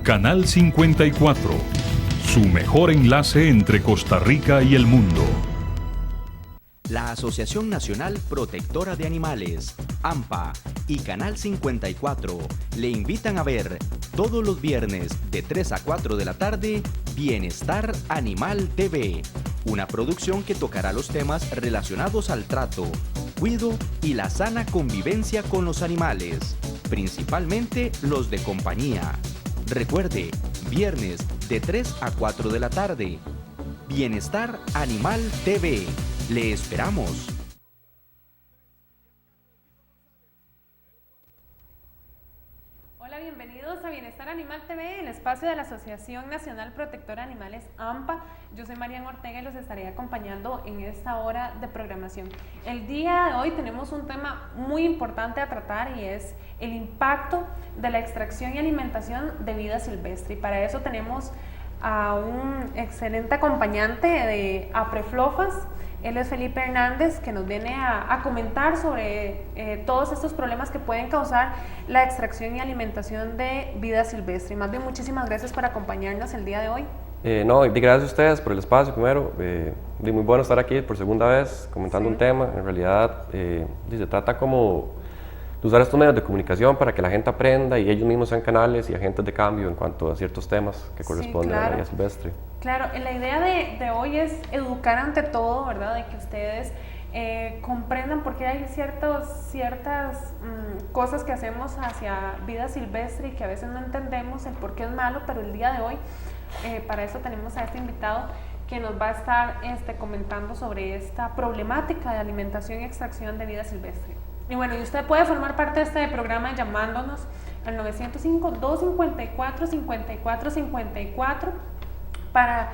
Canal 54, su mejor enlace entre Costa Rica y el mundo. La Asociación Nacional Protectora de Animales, AMPA, y Canal 54 le invitan a ver todos los viernes de 3 a 4 de la tarde Bienestar Animal TV, una producción que tocará los temas relacionados al trato, cuido y la sana convivencia con los animales, principalmente los de compañía. Recuerde, viernes de 3 a 4 de la tarde, Bienestar Animal TV. ¡Le esperamos! Hola, bienvenidos a Bienestar Animal TV, el espacio de la Asociación Nacional Protectora de Animales, AMPA. Yo soy Mariana Ortega y los estaré acompañando en esta hora de programación. El día de hoy tenemos un tema muy importante a tratar y es el impacto de la extracción y alimentación de vida silvestre. Y para eso tenemos a un excelente acompañante de APREFLOFAS. Él es Felipe Hernández, que nos viene a comentar sobre todos estos problemas que pueden causar la extracción y alimentación de vida silvestre. Y más bien, muchísimas gracias por acompañarnos el día de hoy. Gracias a ustedes por el espacio primero. Muy bueno estar aquí por segunda vez comentando un tema. En realidad se trata como de usar estos medios de comunicación para que la gente aprenda y ellos mismos sean canales y agentes de cambio en cuanto a ciertos temas que corresponden a la vida silvestre. Claro, la idea de hoy es educar ante todo, ¿verdad? De que ustedes comprendan por qué hay ciertas cosas que hacemos hacia vida silvestre y que a veces no entendemos el por qué es malo, pero el día de hoy para eso tenemos a este invitado que nos va a estar comentando sobre esta problemática de alimentación y extracción de vida silvestre. Y bueno, y usted puede formar parte de este programa llamándonos al 905-254-5454 para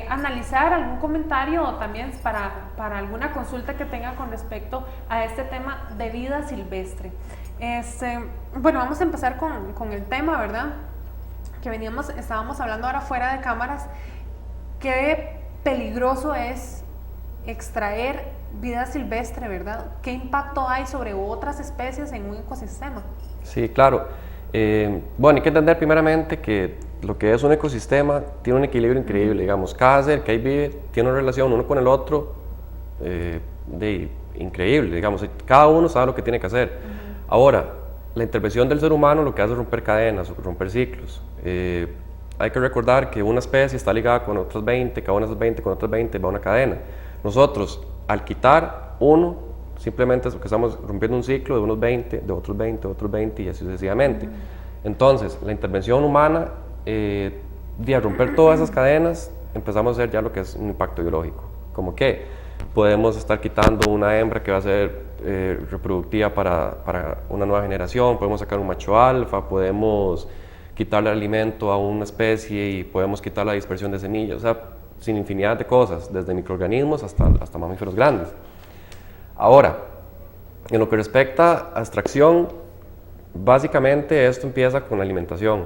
analizar algún comentario o también para alguna consulta que tenga con respecto a este tema de vida silvestre. Bueno, vamos a empezar con el tema, ¿verdad? Que estábamos hablando ahora fuera de cámaras. Qué peligroso es extraer vida silvestre, ¿verdad? ¿Qué impacto hay sobre otras especies en un ecosistema? Sí, claro. Hay que entender primeramente que lo que es un ecosistema tiene un equilibrio increíble, digamos. Cada ser que ahí vive tiene una relación uno con el otro increíble, digamos. Cada uno sabe lo que tiene que hacer. Ahora, la intervención del ser humano lo que hace es romper cadenas, romper ciclos. Hay que recordar que una especie está ligada con otras 20, cada una de esas 20 con otras 20 va a una cadena. Nosotros, al quitar uno, simplemente es porque estamos rompiendo un ciclo de unos 20, de otros 20, de otros 20 y así sucesivamente. Entonces, la intervención humana, de romper todas esas cadenas, empezamos a hacer ya lo que es un impacto biológico. Como que podemos estar quitando una hembra que va a ser reproductiva para una nueva generación, podemos sacar un macho alfa, podemos quitarle alimento a una especie y podemos quitar la dispersión de semillas, o sea, sin infinidad de cosas, desde microorganismos hasta mamíferos grandes. Ahora, en lo que respecta a extracción, básicamente esto empieza con la alimentación.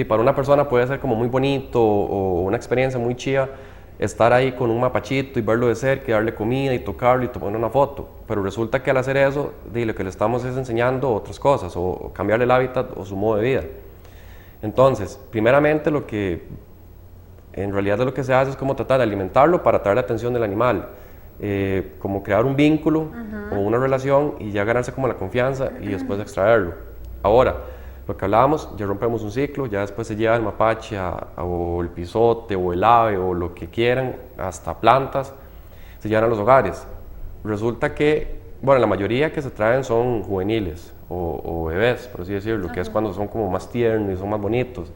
Para una persona puede ser como muy bonito o una experiencia muy chida estar ahí con un mapachito y verlo de cerca y darle comida y tocarlo y tomar una foto, pero resulta que al hacer eso, lo que le estamos es enseñando otras cosas o cambiarle el hábitat o su modo de vida. Entonces, primeramente lo que en realidad lo que se hace es como tratar de alimentarlo para atraer la atención del animal, como crear un vínculo o una relación y ya ganarse como la confianza y después extraerlo. Ahora, lo que hablábamos, ya rompemos un ciclo, ya después se lleva el mapache o el pisote o el ave o lo que quieran, hasta plantas, se llevan a los hogares. Resulta que, la mayoría que se traen son juveniles o bebés, por así decirlo, que es cuando son como más tiernos y son más bonitos.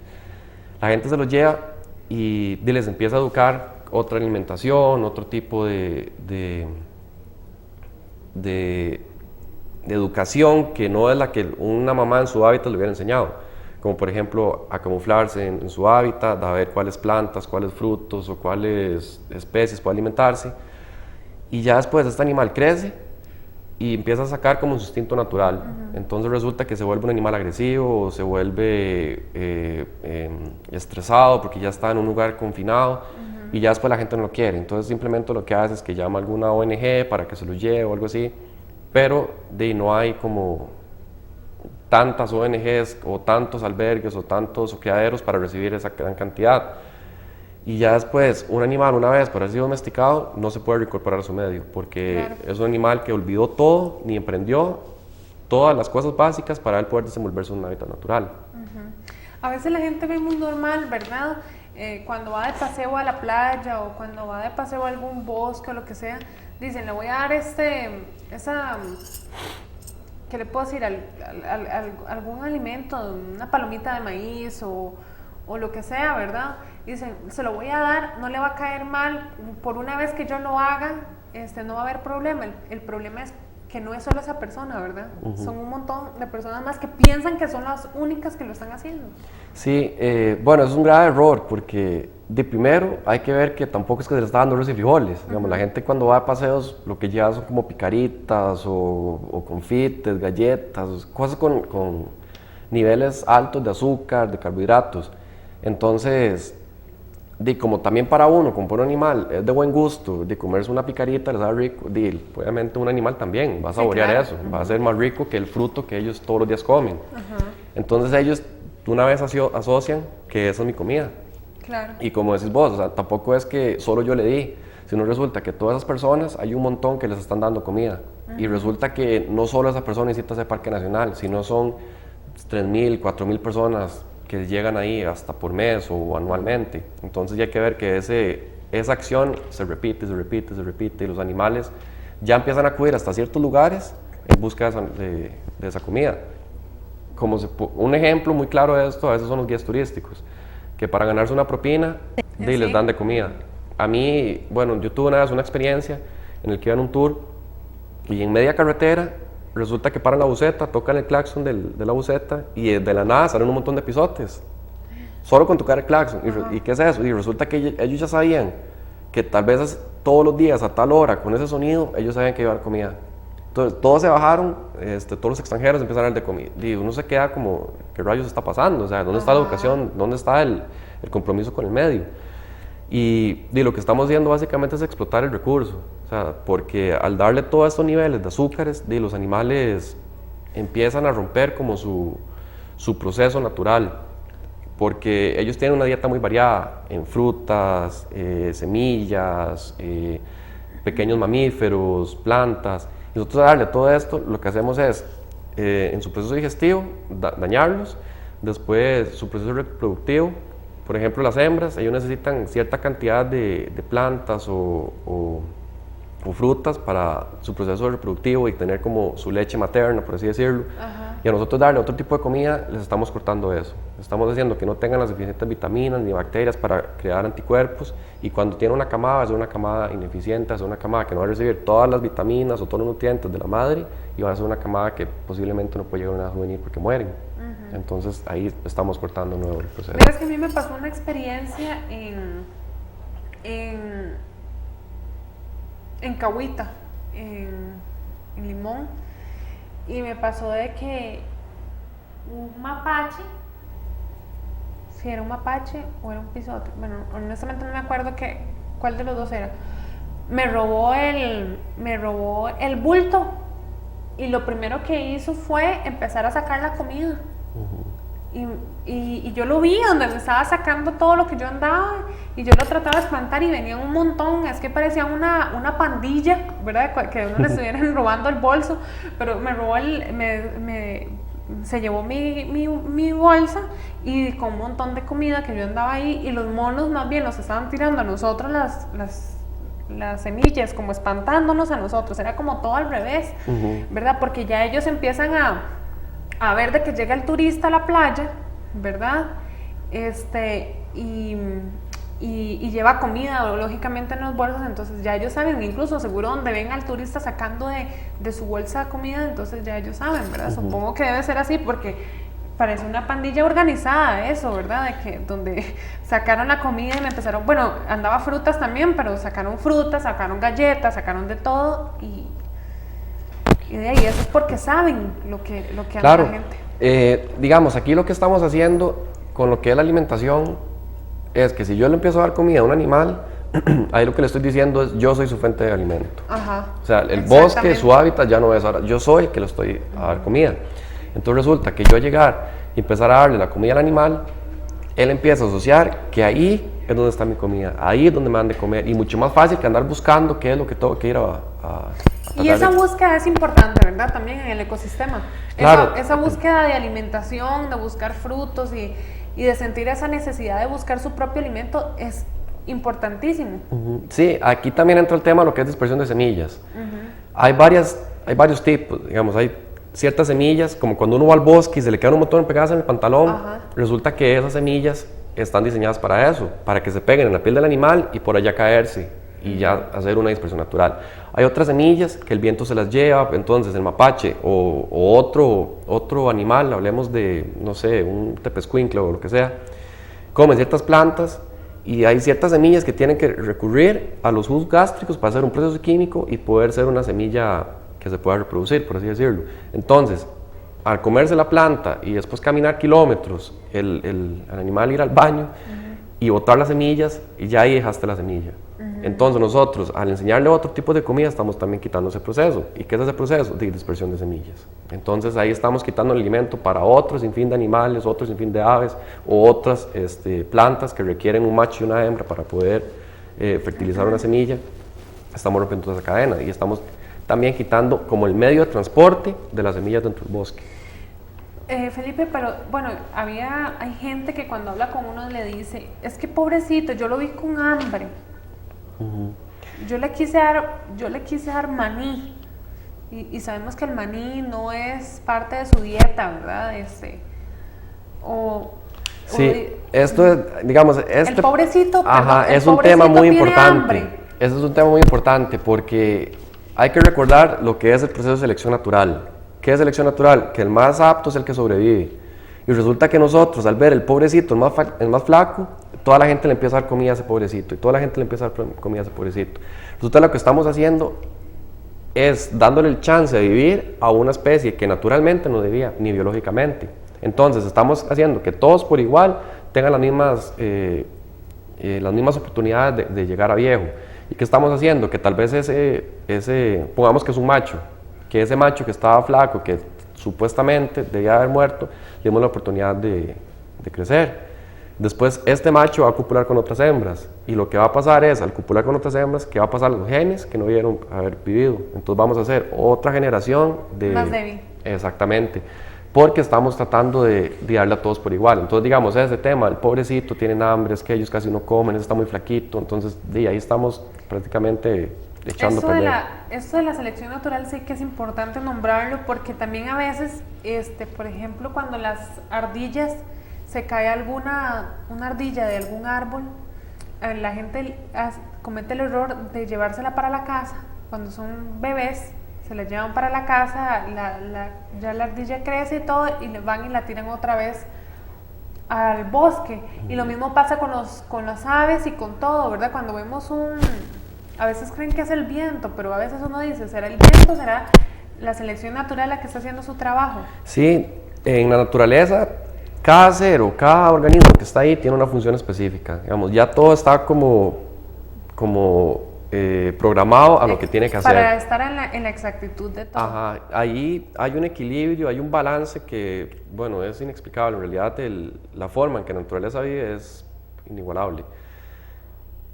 La gente se los lleva y les empieza a educar otra alimentación, otro tipo de educación que no es la que una mamá en su hábitat le hubiera enseñado, como por ejemplo a camuflarse en su hábitat, a ver cuáles plantas, cuáles frutos o cuáles especies puede alimentarse, y ya después este animal crece y empieza a sacar como su instinto natural. Entonces resulta que se vuelve un animal agresivo o se vuelve estresado porque ya está en un lugar confinado y ya después la gente no lo quiere. Entonces simplemente lo que hace es que llama a alguna ONG para que se lo lleve o algo así, pero no hay como tantas ONGs o tantos albergues o tantos criaderos para recibir esa gran cantidad. Y ya después, un animal, una vez por haber sido domesticado, no se puede reincorporar a su medio, porque claro, es un animal que olvidó todo, ni emprendió todas las cosas básicas para él poder desenvolverse en un hábitat natural. A veces la gente ve muy normal, ¿verdad? Cuando va de paseo a la playa o cuando va de paseo a algún bosque o lo que sea, dicen, le voy a dar ¿qué le puedo decir? Algún alimento, una palomita de maíz o lo que sea, ¿verdad? Dicen, se lo voy a dar, no le va a caer mal, por una vez que yo lo haga, no va a haber problema. El problema es que no es solo esa persona, ¿verdad? Son un montón de personas más que piensan que son las únicas que lo están haciendo. Sí, bueno, es un grave error, porque de primero hay que ver que tampoco es que se le está dando arroz y frijoles. Digamos, la gente cuando va de paseos lo que lleva son como picaritas o confites, galletas, cosas con niveles altos de azúcar, de carbohidratos. Entonces, como también para uno, como para un animal, es de buen gusto, de comerse una picarita, les sabe rico, obviamente un animal también va a saborear eso, va a ser más rico que el fruto que ellos todos los días comen. Entonces ellos una vez asocian que esa es mi comida. Claro. Y como decís vos, o sea, tampoco es que solo yo le di, sino resulta que todas esas personas, hay un montón que les están dando comida. Y resulta que no solo esa persona necesita ese parque nacional, sino son 3.000, 4.000 personas que llegan ahí hasta por mes o anualmente. Entonces ya hay que ver que esa acción se repite y los animales ya empiezan a acudir hasta ciertos lugares en busca de esa comida. Un ejemplo muy claro de esto a veces son los guías turísticos, que para ganarse una propina les dan de comida. A mí, bueno, yo tuve una vez una experiencia en el que iba en un tour y en media carretera resulta que paran la buseta, tocan el claxon de la buseta y de la nada salen un montón de pisotes, solo con tocar el claxon. ¿Y qué es eso? Y resulta que ellos ya sabían que tal vez todos los días a tal hora con ese sonido ellos sabían que iba a haber comida. Entonces todos se bajaron, todos los extranjeros empezaron a hablar de comida. Y uno se queda como, ¿qué rayos está pasando? O sea, ¿dónde está la educación? ¿Dónde está el compromiso con el medio? Y lo que estamos haciendo básicamente es explotar el recurso, o sea, porque al darle todos estos niveles de azúcares, los animales empiezan a romper como su proceso natural, porque ellos tienen una dieta muy variada en frutas, semillas, pequeños mamíferos, plantas. Y nosotros al darle todo esto, lo que hacemos es, en su proceso digestivo, dañarlos, después su proceso reproductivo. Por ejemplo, las hembras, ellos necesitan cierta cantidad de plantas o frutas para su proceso reproductivo y tener como su leche materna, por así decirlo. Y a nosotros darle otro tipo de comida, les estamos cortando eso. Estamos haciendo que no tengan las suficientes vitaminas ni bacterias para crear anticuerpos, y cuando tiene una camada, es una camada ineficiente, es una camada que no va a recibir todas las vitaminas o todos los nutrientes de la madre, y va a ser una camada que posiblemente no puede llegar a una edad juvenil porque mueren. Entonces ahí estamos cortando nuevo el proceso. Mira, es que a mí me pasó una experiencia en Cahuita, en Limón, y me pasó de que un mapache, si era un mapache o era un pisote, bueno, honestamente no me acuerdo cuál de los dos era, me robó el bulto, y lo primero que hizo fue empezar a sacar la comida. Y yo lo vi donde me estaba sacando todo lo que yo andaba, y yo lo trataba de espantar y venían un montón, es que parecía una pandilla, ¿verdad? Que a uno le estuvieran robando el bolso, pero me robó se llevó mi bolsa y con un montón de comida que yo andaba ahí, y los monos más bien nos estaban tirando a nosotros las semillas, como espantándonos a nosotros, era como todo al revés, ¿verdad? Porque ya ellos empiezan a ver de que llega el turista a la playa, ¿verdad? Y lleva comida, lógicamente, en los bolsos, entonces ya ellos saben, incluso seguro donde ven al turista sacando de su bolsa de comida, entonces ya ellos saben, ¿verdad? Supongo que debe ser así, porque parece una pandilla organizada eso, ¿verdad? Donde sacaron la comida y me empezaron, bueno, andaba frutas también, pero sacaron frutas, sacaron galletas, sacaron de todo, y de ahí eso es porque saben lo que anda claro, la gente. Digamos, aquí lo que estamos haciendo con lo que es la alimentación es que si yo le empiezo a dar comida a un animal, ahí lo que le estoy diciendo es yo soy su fuente de alimento. O sea, el bosque, su hábitat ya no es ahora, yo soy el que le estoy a dar comida. Entonces resulta que yo llegar y empezar a darle la comida al animal, él empieza a asociar que ahí es donde está mi comida, ahí es donde me dan de comer, y mucho más fácil que andar buscando qué es lo que tengo que ir a y esa búsqueda es importante, ¿verdad? También en el ecosistema. Claro. Esa búsqueda de alimentación, de buscar frutos y de sentir esa necesidad de buscar su propio alimento es importantísimo. Sí, aquí también entra el tema de lo que es dispersión de semillas. Hay varios tipos, digamos, hay ciertas semillas, como cuando uno va al bosque y se le quedan un montón pegadas en el pantalón, resulta que esas semillas están diseñadas para eso, para que se peguen en la piel del animal y por allá caerse y ya hacer una dispersión natural. Hay otras semillas que el viento se las lleva, entonces el mapache o otro animal, hablemos de, no sé, un tepezcuincle o lo que sea, comen ciertas plantas y hay ciertas semillas que tienen que recurrir a los jugos gástricos para hacer un proceso químico y poder ser una semilla que se pueda reproducir, por así decirlo. Entonces, al comerse la planta y después caminar kilómetros, el animal ir al baño y botar las semillas, y ya ahí dejaste la semilla. Entonces nosotros, al enseñarle otro tipo de comida, estamos también quitando ese proceso. ¿Y qué es ese proceso? De dispersión de semillas. Entonces ahí estamos quitando el alimento para otro sinfín de animales, otro sinfín de aves, o otras plantas que requieren un macho y una hembra para poder fertilizar una semilla. Estamos rompiendo toda esa cadena y estamos también quitando como el medio de transporte de las semillas dentro del bosque. Felipe, pero bueno, hay gente que cuando habla con uno le dice, es que pobrecito, yo lo vi con hambre. Yo le quise dar maní y sabemos que el maní no es parte de su dieta, ¿verdad? Esto es, digamos, el pobrecito, es un tema muy importante. Eso es un tema muy importante porque hay que recordar lo que es el proceso de selección natural. ¿Qué es selección natural? Que el más apto es el que sobrevive. Y resulta que nosotros, al ver el pobrecito, el más flaco, toda la gente le empieza a dar comida a ese pobrecito, y toda la gente le empieza a dar comida a ese pobrecito. Resulta que lo que estamos haciendo es dándole el chance de vivir a una especie que naturalmente no debía, ni biológicamente. Entonces estamos haciendo que todos por igual tengan las mismas oportunidades de llegar a viejo. ¿Y qué estamos haciendo? Que tal vez pongamos que es un macho, que ese macho que estaba flaco, que supuestamente debía haber muerto, le dimos la oportunidad de crecer. Después este macho va a copular con otras hembras y lo que va a pasar es, al copular con otras hembras, que va a pasar los genes que no debieron haber vivido. Entonces vamos a hacer otra generación de... Más débil. Exactamente, porque estamos tratando de darle a todos por igual. Entonces digamos, ese tema, el pobrecito tienen hambre, es que ellos casi no comen, ese está muy flaquito, entonces ahí estamos prácticamente echando a perder. Esto de la selección natural sí que es importante nombrarlo porque también a veces, por ejemplo, cuando las ardillas, se cae una ardilla de algún árbol, la gente comete el error de llevársela para la casa. Cuando son bebés, se la llevan para la casa, ya la ardilla crece y todo, y van y la tiran otra vez al bosque. Y lo mismo pasa con las aves y con todo, ¿verdad? Cuando vemos a veces creen que es el viento, pero a veces uno dice, ¿será el viento? ¿Será la selección natural la que está haciendo su trabajo? Sí, en la naturaleza, cada ser o cada organismo que está ahí tiene una función específica. Digamos, ya todo está como programado a lo que tiene que hacer. Para estar en la exactitud de todo. Ajá, ahí hay un equilibrio, hay un balance que, bueno, es inexplicable. En realidad, la forma en que la naturaleza vive es inigualable.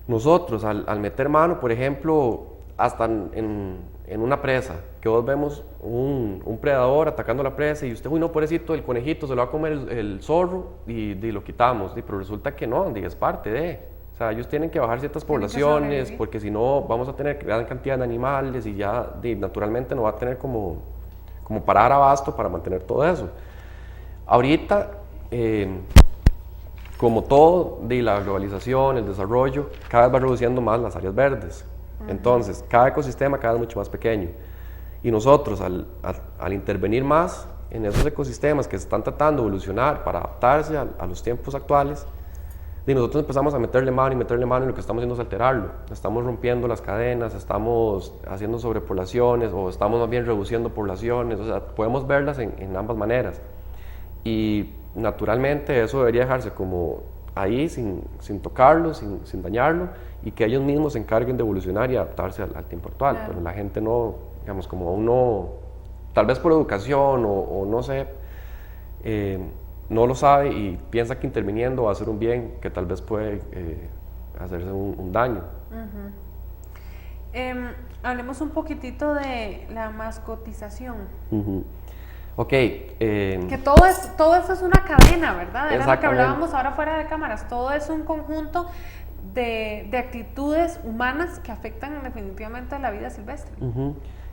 Nosotros, al meter mano, por ejemplo, hasta en una presa, que vos vemos un predador atacando la presa y usted, uy, no, pobrecito, el conejito se lo va a comer el zorro y lo quitamos, pero resulta que no, es parte de... O sea, ellos tienen que bajar ciertas poblaciones porque si no vamos a tener gran cantidad de animales y ya naturalmente no va a tener como para dar abasto para mantener todo eso. Ahorita, como todo, la globalización, el desarrollo, cada vez va reduciendo más las áreas verdes. Entonces, cada ecosistema cada vez mucho más pequeño. Y nosotros, al intervenir más en esos ecosistemas que se están tratando de evolucionar para adaptarse a los tiempos actuales, y nosotros empezamos a meterle mano y lo que estamos haciendo es alterarlo. Estamos rompiendo las cadenas, estamos haciendo sobrepoblaciones o estamos más bien reduciendo poblaciones. O sea, podemos verlas en ambas maneras. Y naturalmente eso debería dejarse como ahí sin tocarlo, sin dañarlo, y que ellos mismos se encarguen de evolucionar y adaptarse al tiempo actual. Claro. Pero la gente no, digamos, como aún no, tal vez por educación o no sé, no lo sabe y piensa que interviniendo va a hacer un bien que tal vez puede hacerse un daño. Hablemos un poquitito de la mascotización. Ok. Que todo esto es una cadena, ¿verdad? Era lo que hablábamos ahora fuera de cámaras. Todo es un conjunto de actitudes humanas que afectan definitivamente la vida silvestre.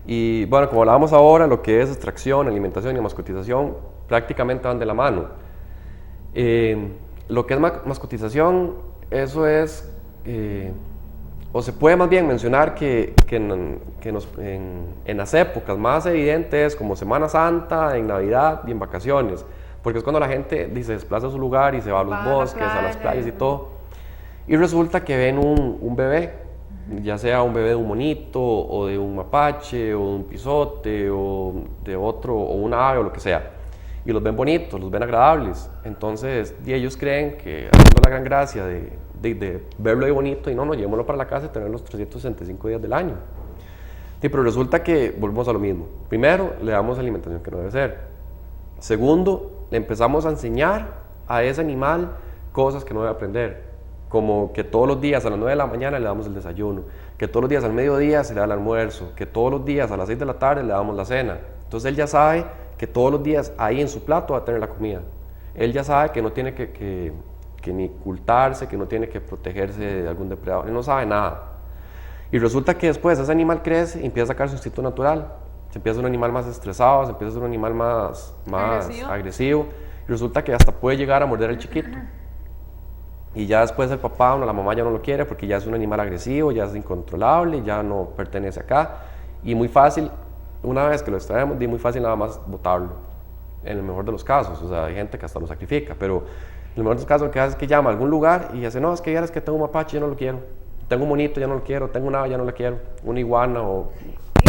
Y bueno, como hablábamos ahora, lo que es extracción, alimentación y mascotización prácticamente van de la mano. Lo que es mascotización, eso es, o se puede más bien mencionar que en las épocas más evidentes, como Semana Santa, en Navidad y en vacaciones, porque es cuando la gente se desplaza a su lugar y se va a los bosques, a las playas y todo, y resulta que ven un bebé, ya sea un bebé de un monito, o de un mapache, o de un pisote, o de otro, o un ave, o lo que sea, y los ven bonitos, los ven agradables. Entonces ellos creen que haciendo la gran gracia de verlo ahí bonito, y no, llevémoslo para la casa y tenerlo los 365 días del año. Sí, pero resulta que volvemos a lo mismo. Primero, le damos alimentación que no debe ser. Segundo, le empezamos a enseñar a ese animal cosas que no debe aprender, como que todos los días a las 9 de la mañana le damos el desayuno, que todos los días al mediodía se le da el almuerzo, que todos los días a las 6 de la tarde le damos la cena. Entonces él ya sabe que todos los días ahí en su plato va a tener la comida. Él ya sabe que no tiene que ni ocultarse, que no tiene que protegerse de algún depredador, él no sabe nada. Y resulta que después ese animal crece y empieza a sacar su instinto natural. Se empieza a ser un animal más estresado, se empieza a ser un animal más agresivo, y resulta que hasta puede llegar a morder al chiquito. Y ya después el papá o la mamá ya no lo quiere porque ya es un animal agresivo, ya es incontrolable, ya no pertenece acá. Y muy fácil, una vez que lo extraemos, muy fácil nada más botarlo, en el mejor de los casos. O sea, hay gente que hasta lo sacrifica, pero en el mejor de los casos lo que hace es que llama a algún lugar y dice, no, es que ya es que tengo un mapache, ya no lo quiero. Tengo un monito, ya no lo quiero. Tengo un ave, ya no lo quiero. Una iguana o...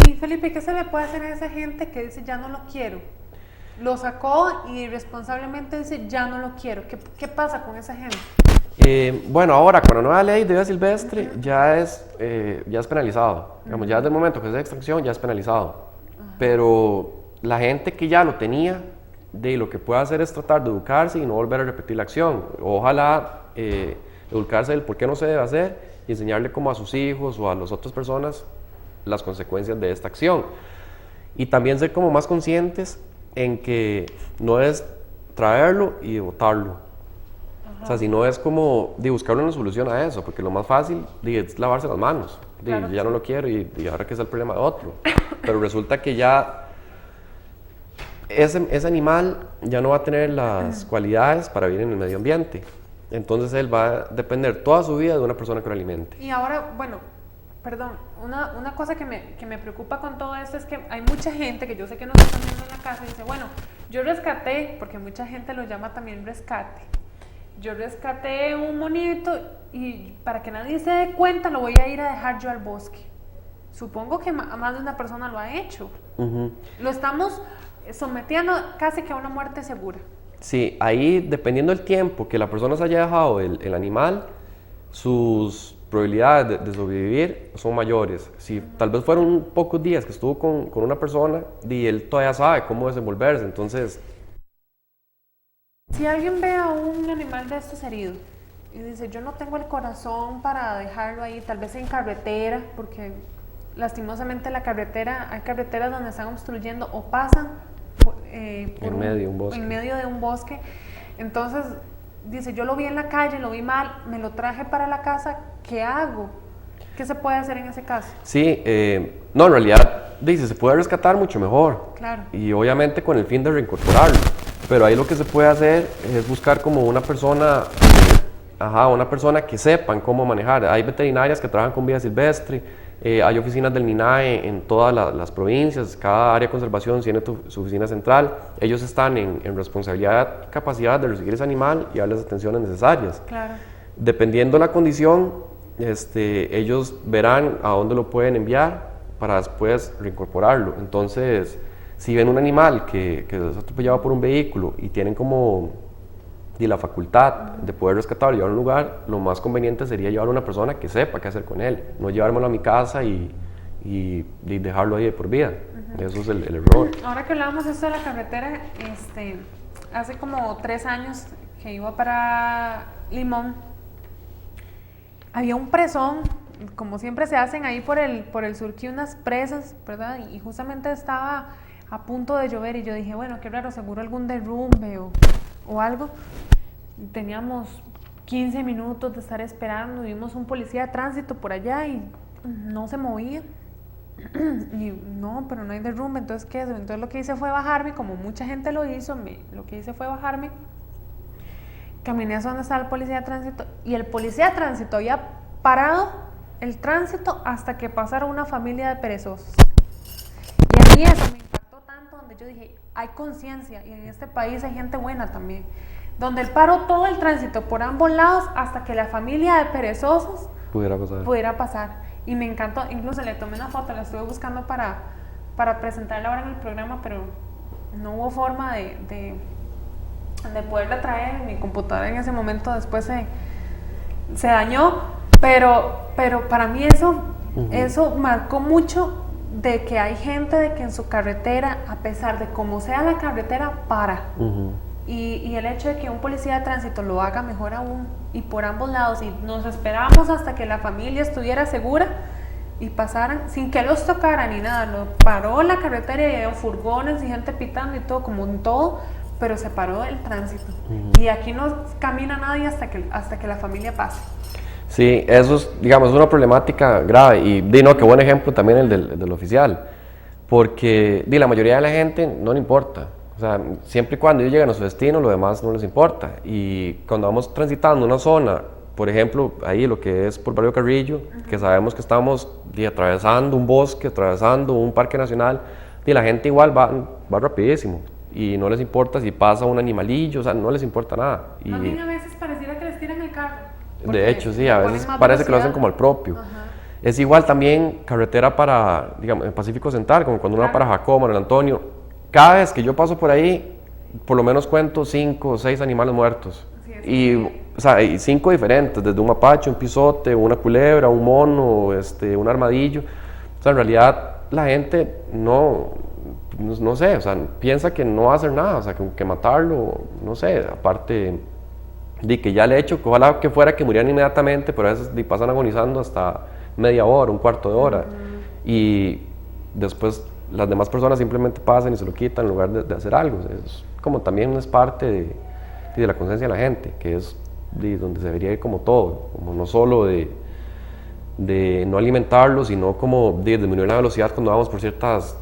Y Felipe, ¿qué se le puede hacer a esa gente que dice, ya no lo quiero? Lo sacó y irresponsablemente dice, ya no lo quiero. ¿Qué pasa con esa gente? Bueno, ahora con la nueva ley de vida silvestre ya es penalizado. Digamos, ya desde el momento que es de extracción ya es penalizado. Pero la gente que ya lo tenía, lo que puede hacer es tratar de educarse y no volver a repetir la acción. Ojalá educarse del por qué no se debe hacer y enseñarle como a sus hijos o a las otras personas las consecuencias de esta acción. Y también ser como más conscientes en que no es traerlo y botarlo. O sea, si no es como buscarle una solución a eso, porque lo más fácil es lavarse las manos. Claro, ya no lo quiero y ahora que es el problema de otro. Pero resulta que ya ese animal ya no va a tener las cualidades para vivir en el medio ambiente. Entonces él va a depender toda su vida de una persona que lo alimente. Y ahora, bueno, perdón, una cosa que me preocupa con todo esto es que hay mucha gente que yo sé que nos están viendo en la casa y dice, bueno, yo rescaté, porque mucha gente lo llama también rescate. Yo rescaté un monito y para que nadie se dé cuenta lo voy a ir a dejar yo al bosque. Supongo que más de una persona lo ha hecho. Lo estamos sometiendo casi que a una muerte segura. Sí, ahí dependiendo del tiempo que la persona se haya dejado el animal, sus probabilidades de sobrevivir son mayores. Si tal vez fueron pocos días que estuvo con una persona y él todavía sabe cómo desenvolverse, entonces... Si alguien ve a un animal de estos herido y dice, yo no tengo el corazón para dejarlo ahí, tal vez en carretera, porque lastimosamente hay carreteras donde están obstruyendo o pasan en medio de un bosque, entonces dice, yo lo vi en la calle, lo vi mal, me lo traje para la casa, ¿qué hago? ¿Qué se puede hacer en ese caso? Sí, no, en realidad se puede rescatar mucho mejor. Claro. Y obviamente con el fin de reincorporarlo. Pero ahí lo que se puede hacer es buscar como una persona que sepan cómo manejar. Hay veterinarias que trabajan con vida silvestre, hay oficinas del MINAE en todas las provincias, cada área de conservación tiene su oficina central. Ellos están en responsabilidad, capacidad de recibir ese animal y darles las atenciones necesarias. Claro. Dependiendo de la condición, ellos verán a dónde lo pueden enviar para después reincorporarlo. Entonces, si ven un animal que es atropellado por un vehículo y tienen como la facultad de poder rescatarlo y llevarlo a un lugar, lo más conveniente sería llevarlo a una persona que sepa qué hacer con él, no llevármelo a mi casa y dejarlo ahí de por vida. Eso es el error. Ahora que hablábamos de esto de la carretera, hace como 3 años que iba para Limón, había un presón, como siempre se hacen ahí por el Surquí, unas presas, ¿verdad? Y justamente estaba a punto de llover y yo dije, bueno, qué raro, seguro algún derrumbe o algo. Teníamos 15 minutos de estar esperando, vimos un policía de tránsito por allá y no se movía. Y no, pero no hay derrumbe, entonces ¿qué es? Entonces lo que hice fue bajarme, como mucha gente lo hizo, lo que hice fue bajarme, caminé hacia donde estaba el policía de tránsito y el policía de tránsito había parado el tránsito hasta que pasara una familia de perezosos. Y a mí eso me impactó tanto, donde yo dije, hay conciencia y en este país hay gente buena también, donde él paró todo el tránsito por ambos lados hasta que la familia de perezosos pudiera pasar. Y me encantó, incluso le tomé una foto, la estuve buscando para presentarla ahora en el programa, pero no hubo forma de poderla traer. Mi computadora en ese momento después se dañó, pero para mí eso marcó mucho, de que hay gente de que en su carretera, a pesar de cómo sea la carretera, para. Y el hecho de que un policía de tránsito lo haga, mejor aún, y por ambos lados, y nos esperábamos hasta que la familia estuviera segura y pasaran sin que los tocaran ni nada. Lo paró la carretera y había furgones y gente pitando y todo, como en todo, pero se paró el tránsito. Y aquí no camina nadie hasta que la familia pase. Sí, eso es, digamos, una problemática grave. Y no, qué buen ejemplo también el del oficial, porque la mayoría de la gente no le importa. O sea, siempre y cuando ellos llegan a su destino, lo demás no les importa. Y cuando vamos transitando una zona, por ejemplo, ahí lo que es por Barrio Carrillo, que sabemos que estamos atravesando un bosque, atravesando un parque nacional, y la gente igual va rapidísimo. Y no les importa si pasa un animalillo, o sea, no les importa nada. A mí a veces pareciera que les tiran el carro. De hecho, sí, a veces parece que lo hacen como el propio. Es igual también carretera para, digamos, el Pacífico Central, como cuando uno va para Jacó, Manuel Antonio. Cada vez que yo paso por ahí, por lo menos cuento 5 o 6 animales muertos. Y, o sea, y 5 diferentes, desde un mapache, un pisote, una culebra, un mono, un armadillo. O sea, en realidad la gente no sé, o sea, piensa que no va a hacer nada, o sea, que matarlo, no sé, aparte de que ya le he hecho, que ojalá que fuera que murieran inmediatamente, pero a veces pasan agonizando hasta media hora, un cuarto de hora. Y después las demás personas simplemente pasan y se lo quitan en lugar de hacer algo. Es como también es parte de la conciencia de la gente, que es donde se debería ir como todo, como no solo de no alimentarlos, sino como disminuir la velocidad cuando vamos por ciertas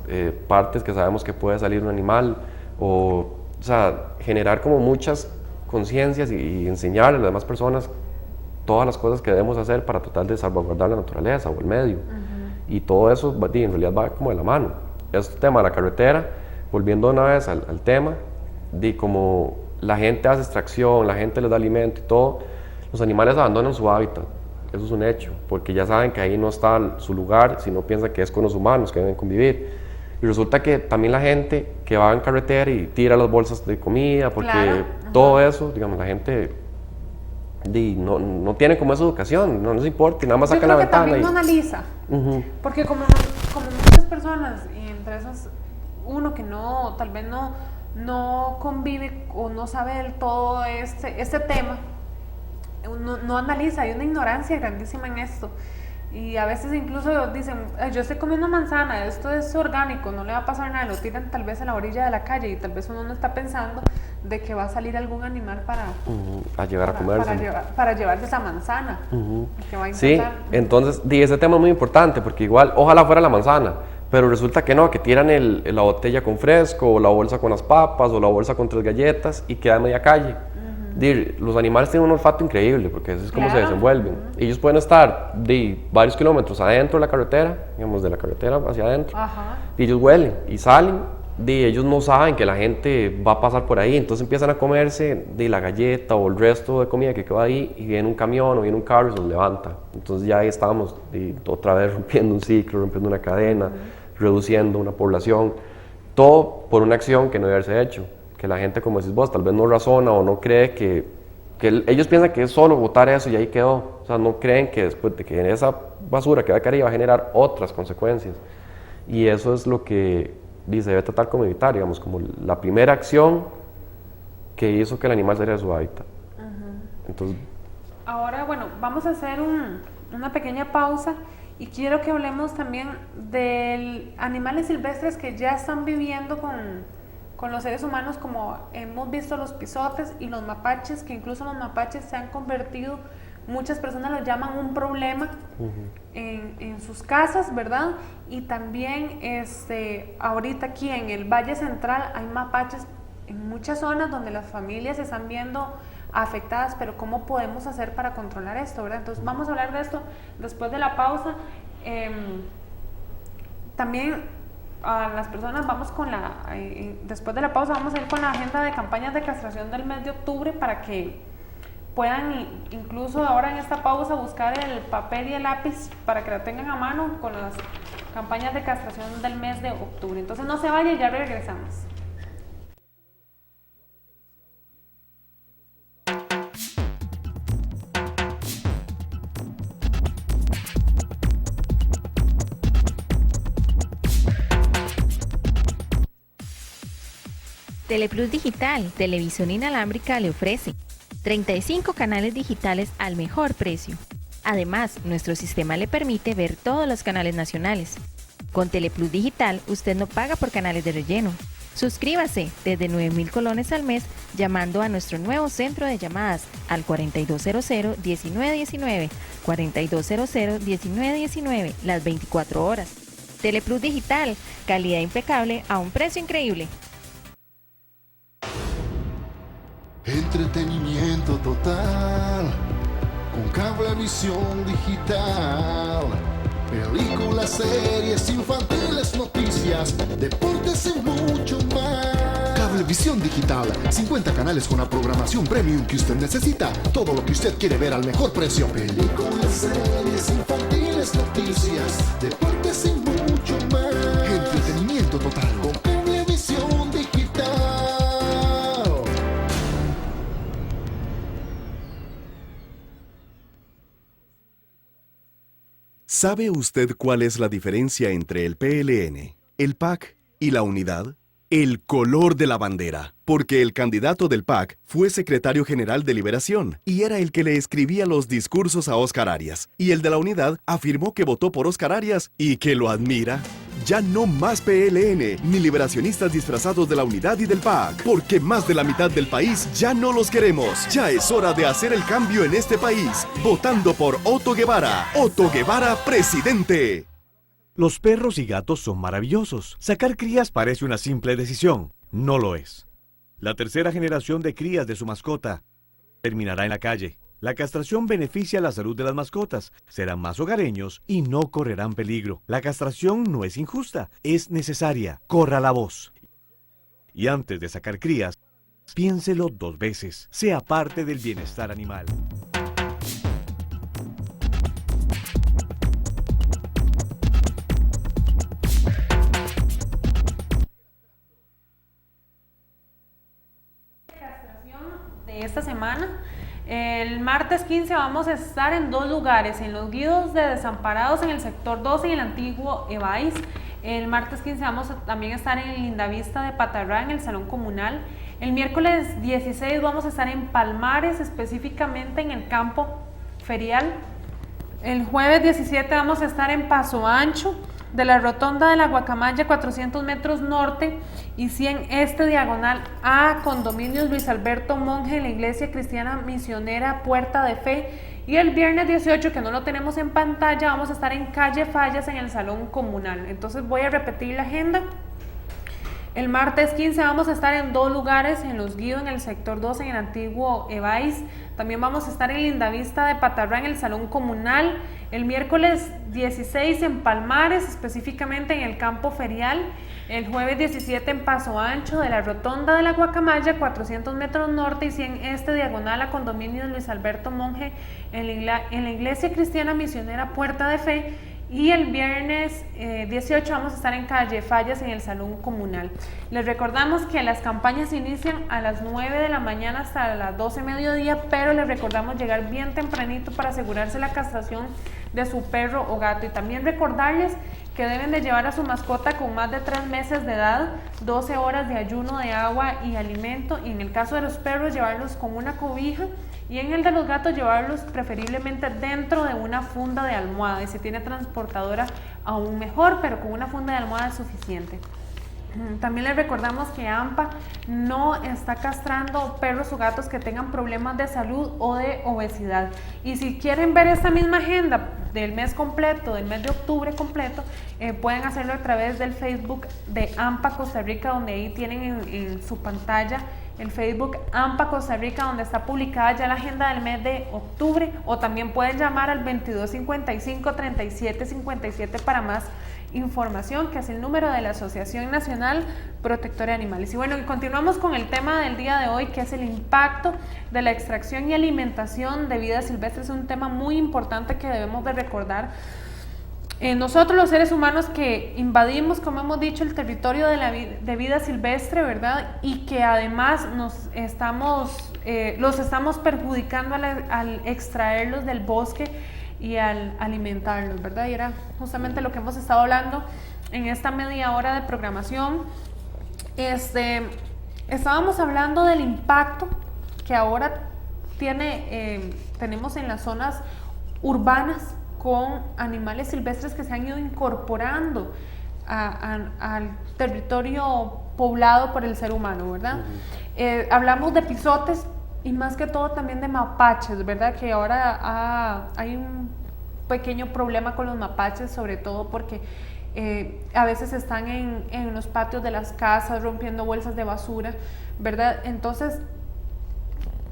partes que sabemos que puede salir un animal, o sea, generar como muchas conciencias y enseñar a las demás personas todas las cosas que debemos hacer para tratar de salvaguardar la naturaleza o el medio. Y todo eso en realidad va como de la mano. Este tema de la carretera, volviendo una vez al tema, como la gente hace extracción, la gente les da alimento y todo, los animales abandonan su hábitat. Eso es un hecho, porque ya saben que ahí no está su lugar, sino piensan que es con los humanos que deben convivir. Y resulta que también la gente que va en carretera y tira las bolsas de comida, porque todo eso, digamos, la gente no tiene como esa educación, no les importa, y nada más saca la ventana. Yo creo que también no analiza, porque como muchas personas, y entre esas uno que tal vez no convive o no sabe del todo este tema, no analiza, hay una ignorancia grandísima en esto. Y a veces incluso dicen, yo estoy comiendo manzana, esto es orgánico, no le va a pasar nada, lo tiran tal vez a la orilla de la calle y tal vez uno no está pensando de que va a salir algún animal a llegar a comerse. Para llevarse esa manzana. Que va a sí, entonces ese tema es muy importante, porque igual, ojalá fuera la manzana, pero resulta que no, que tiran la botella con fresco, o la bolsa con las papas, o la bolsa con 3 galletas, y queda en media calle. Los animales tienen un olfato increíble, porque eso es como se desenvuelven. Ellos pueden estar varios kilómetros adentro de la carretera, digamos, de la carretera hacia adentro, y ellos huelen y salen, ellos no saben que la gente va a pasar por ahí, entonces empiezan a comerse la galleta o el resto de comida que quedó ahí, y viene un camión o viene un carro y se los levanta. Entonces ya ahí estamos otra vez rompiendo un ciclo, rompiendo una cadena, reduciendo una población, todo por una acción que no debe haberse hecho. Que la gente, como decís vos, tal vez no razona o no cree que ellos piensan que es solo botar eso y ahí quedó. O sea, no creen que después de que esa basura que va a caer va a generar otras consecuencias. Y eso es lo que se debe tratar como evitar, digamos, como la primera acción que hizo que el animal saliera de su hábitat. Entonces, ahora, bueno, vamos a hacer una pequeña pausa y quiero que hablemos también de animales silvestres que ya están viviendo con los seres humanos, como hemos visto los pisotes y los mapaches, que incluso los mapaches se han convertido, muchas personas los llaman un problema en sus casas, ¿verdad? Y también ahorita aquí en el Valle Central hay mapaches en muchas zonas donde las familias se están viendo afectadas, pero ¿cómo podemos hacer para controlar esto, verdad? Entonces vamos a hablar de esto después de la pausa. También a las personas vamos con después de la pausa vamos a ir con la agenda de campañas de castración del mes de octubre para que puedan incluso ahora en esta pausa buscar el papel y el lápiz para que la tengan a mano con las campañas de castración del mes de octubre. Entonces no se vayan, ya regresamos. Teleplus Digital, televisión inalámbrica, le ofrece 35 canales digitales al mejor precio. Además, nuestro sistema le permite ver todos los canales nacionales. Con Teleplus Digital, usted no paga por canales de relleno. Suscríbase desde 9.000 colones al mes llamando a nuestro nuevo centro de llamadas al 4200-1919, 4200-1919, las 24 horas. Teleplus Digital, calidad impecable a un precio increíble. Entretenimiento total, con Cablevisión Digital. Películas, series, infantiles, noticias, deportes y mucho más. Cablevisión Digital, 50 canales con la programación premium que usted necesita. Todo lo que usted quiere ver al mejor precio. Películas, series, infantiles, noticias, deportes y mucho más. Entretenimiento total con Cablevisión Digital. ¿Sabe usted cuál es la diferencia entre el PLN, el PAC y la unidad? El color de la bandera, porque el candidato del PAC fue secretario general de Liberación y era el que le escribía los discursos a Óscar Arias, y el de la unidad afirmó que votó por Óscar Arias y que lo admira. Ya no más PLN, ni liberacionistas disfrazados de la unidad y del PAC, porque más de la mitad del país ya no los queremos. Ya es hora de hacer el cambio en este país, votando por Otto Guevara. Otto Guevara, presidente. Los perros y gatos son maravillosos. Sacar crías parece una simple decisión. No lo es. La tercera generación de crías de su mascota terminará en la calle. La castración beneficia la salud de las mascotas, serán más hogareños y no correrán peligro. La castración no es injusta, es necesaria. Corra la voz. Y antes de sacar crías, piénselo 2 veces. Sea parte del bienestar animal. De esta semana. El martes 15 vamos a estar en 2 lugares, en los guíos de desamparados en el sector 12 y en el antiguo Ebais. El martes 15 vamos a también estar en Lindavista de Patarrá, en el Salón Comunal. El miércoles 16 vamos a estar en Palmares, específicamente en el campo ferial. El jueves 17 vamos a estar en Paso Ancho, de la rotonda de la Guacamaya, 400 metros norte y 100 este, diagonal a Condominios Luis Alberto Monge, en la Iglesia Cristiana Misionera Puerta de Fe. Y el viernes 18, que no lo tenemos en pantalla, vamos a estar en calle Fallas, en el Salón Comunal. Entonces voy a repetir la agenda. El martes 15 vamos a estar en 2 lugares, en Los Guidos, en el sector 12, en el antiguo Ebais. También vamos a estar en Lindavista de Patarrá, en el Salón Comunal. El miércoles 16 en Palmares, específicamente en el campo ferial. El jueves 17 en Paso Ancho, de la rotonda de la Guacamaya, 400 metros norte y 100 este, diagonal a Condominios Luis Alberto Monge, en la Iglesia Cristiana Misionera Puerta de Fe. Y el viernes 18 vamos a estar en calle Fallas, en el Salón Comunal. Les recordamos que las campañas inician a las 9 de la mañana hasta las 12 mediodía, pero les recordamos llegar bien tempranito para asegurarse la castración de su perro o gato. Y también recordarles que deben de llevar a su mascota con más de 3 meses de edad, 12 horas de ayuno de agua y alimento, y en el caso de los perros llevarlos con una cobija, y en el de los gatos llevarlos preferiblemente dentro de una funda de almohada, y si tiene transportadora aún mejor, pero con una funda de almohada es suficiente. También les recordamos que AMPA no está castrando perros o gatos que tengan problemas de salud o de obesidad. Y si quieren ver esta misma agenda del mes completo, del mes de octubre completo, pueden hacerlo a través del Facebook de AMPA Costa Rica, donde ahí tienen en su pantalla el Facebook AMPA Costa Rica, donde está publicada ya la agenda del mes de octubre, o también pueden llamar al 2255-3757 para más información, que es el número de la Asociación Nacional Protectora de Animales. Y bueno, y continuamos con el tema del día de hoy, que es el impacto de la extracción y alimentación de vida silvestre. Es un tema muy importante que debemos de recordar. Nosotros los seres humanos que invadimos, como hemos dicho, el territorio de vida silvestre, ¿verdad? Y que además los estamos perjudicando al extraerlos del bosque y al alimentarlos, ¿verdad? Y era justamente lo que hemos estado hablando en esta media hora de programación. Estábamos hablando del impacto que ahora tenemos en las zonas urbanas con animales silvestres que se han ido incorporando al territorio poblado por el ser humano, ¿verdad? Hablamos de epizotes y más que todo también de mapaches, ¿verdad? Que ahora hay un pequeño problema con los mapaches, sobre todo porque a veces están en los patios de las casas rompiendo bolsas de basura, ¿verdad? Entonces,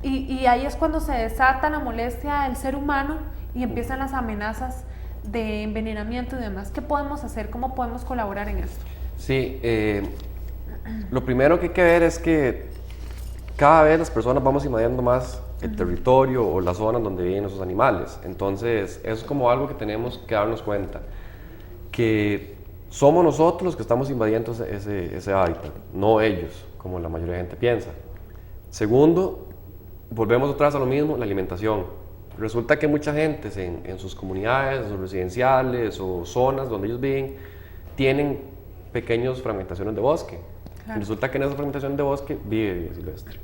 y ahí es cuando se desata la molestia del ser humano y empiezan las amenazas de envenenamiento y demás. ¿Qué podemos hacer? ¿Cómo podemos colaborar en esto? Sí, lo primero que hay que ver es que cada vez las personas vamos invadiendo más el territorio o las zonas donde viven esos animales. Entonces, eso es como algo que tenemos que darnos cuenta, que somos nosotros los que estamos invadiendo ese hábitat, no ellos, como la mayoría de gente piensa. Segundo, volvemos otra vez a lo mismo, la alimentación. Resulta que mucha gente en sus comunidades, en sus residenciales o zonas donde ellos viven, tienen pequeñas fragmentaciones de bosque. Claro. Resulta que en esas fragmentaciones de bosque vive vida silvestre.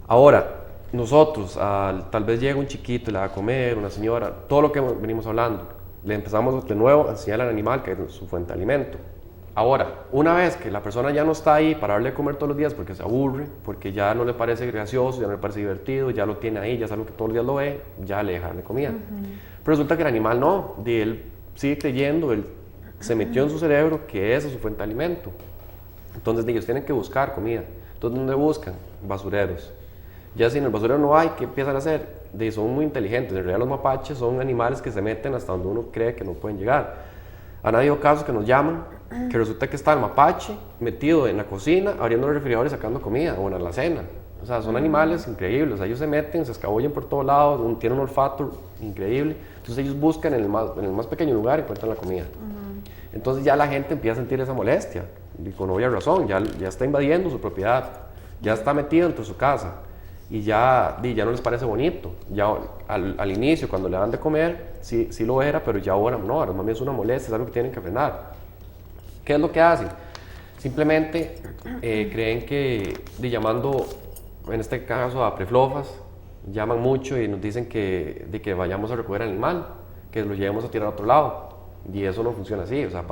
Ahora, nosotros, tal vez llega un chiquito y le da a comer, una señora, todo lo que venimos hablando, le empezamos de nuevo a enseñar al animal que es su fuente de alimento. Ahora, una vez que la persona ya no está ahí para darle a comer todos los días porque se aburre, porque ya no le parece gracioso, ya no le parece divertido, ya lo tiene ahí, ya sabe que todos los días lo ve, ya le deja darle comida. Pero resulta que el animal no, él sigue creyendo, él se metió en su cerebro que esa es su fuente de alimento. Entonces ellos tienen que buscar comida. Entonces, ¿dónde buscan? Basureros. Ya si en el basurero no hay, ¿qué empiezan a hacer? Son muy inteligentes. En realidad los mapaches son animales que se meten hasta donde uno cree que no pueden llegar. Han habido casos que nos llaman, que resulta que está el mapache metido en la cocina, abriendo el refrigerador y sacando comida, o en la alacena. O sea, son animales increíbles. O sea, ellos se meten, se escabullen por todos lados, tienen un olfato increíble. Entonces ellos buscan en el más pequeño lugar y encuentran la comida. Entonces ya la gente empieza a sentir esa molestia, y con obvia razón, ya está invadiendo su propiedad, ya está metido dentro de su casa. Y ya no les parece bonito. Ya al inicio, cuando le dan de comer, sí lo era, pero ya ahora no, ahora más bien es una molestia, es algo que tienen que frenar. ¿Qué es lo que hacen? Simplemente creen que, llamando, en este caso a preflofas, llaman mucho y nos dicen que vayamos a recoger al animal, que lo llevemos a tirar a otro lado. Y eso no funciona así. O sea,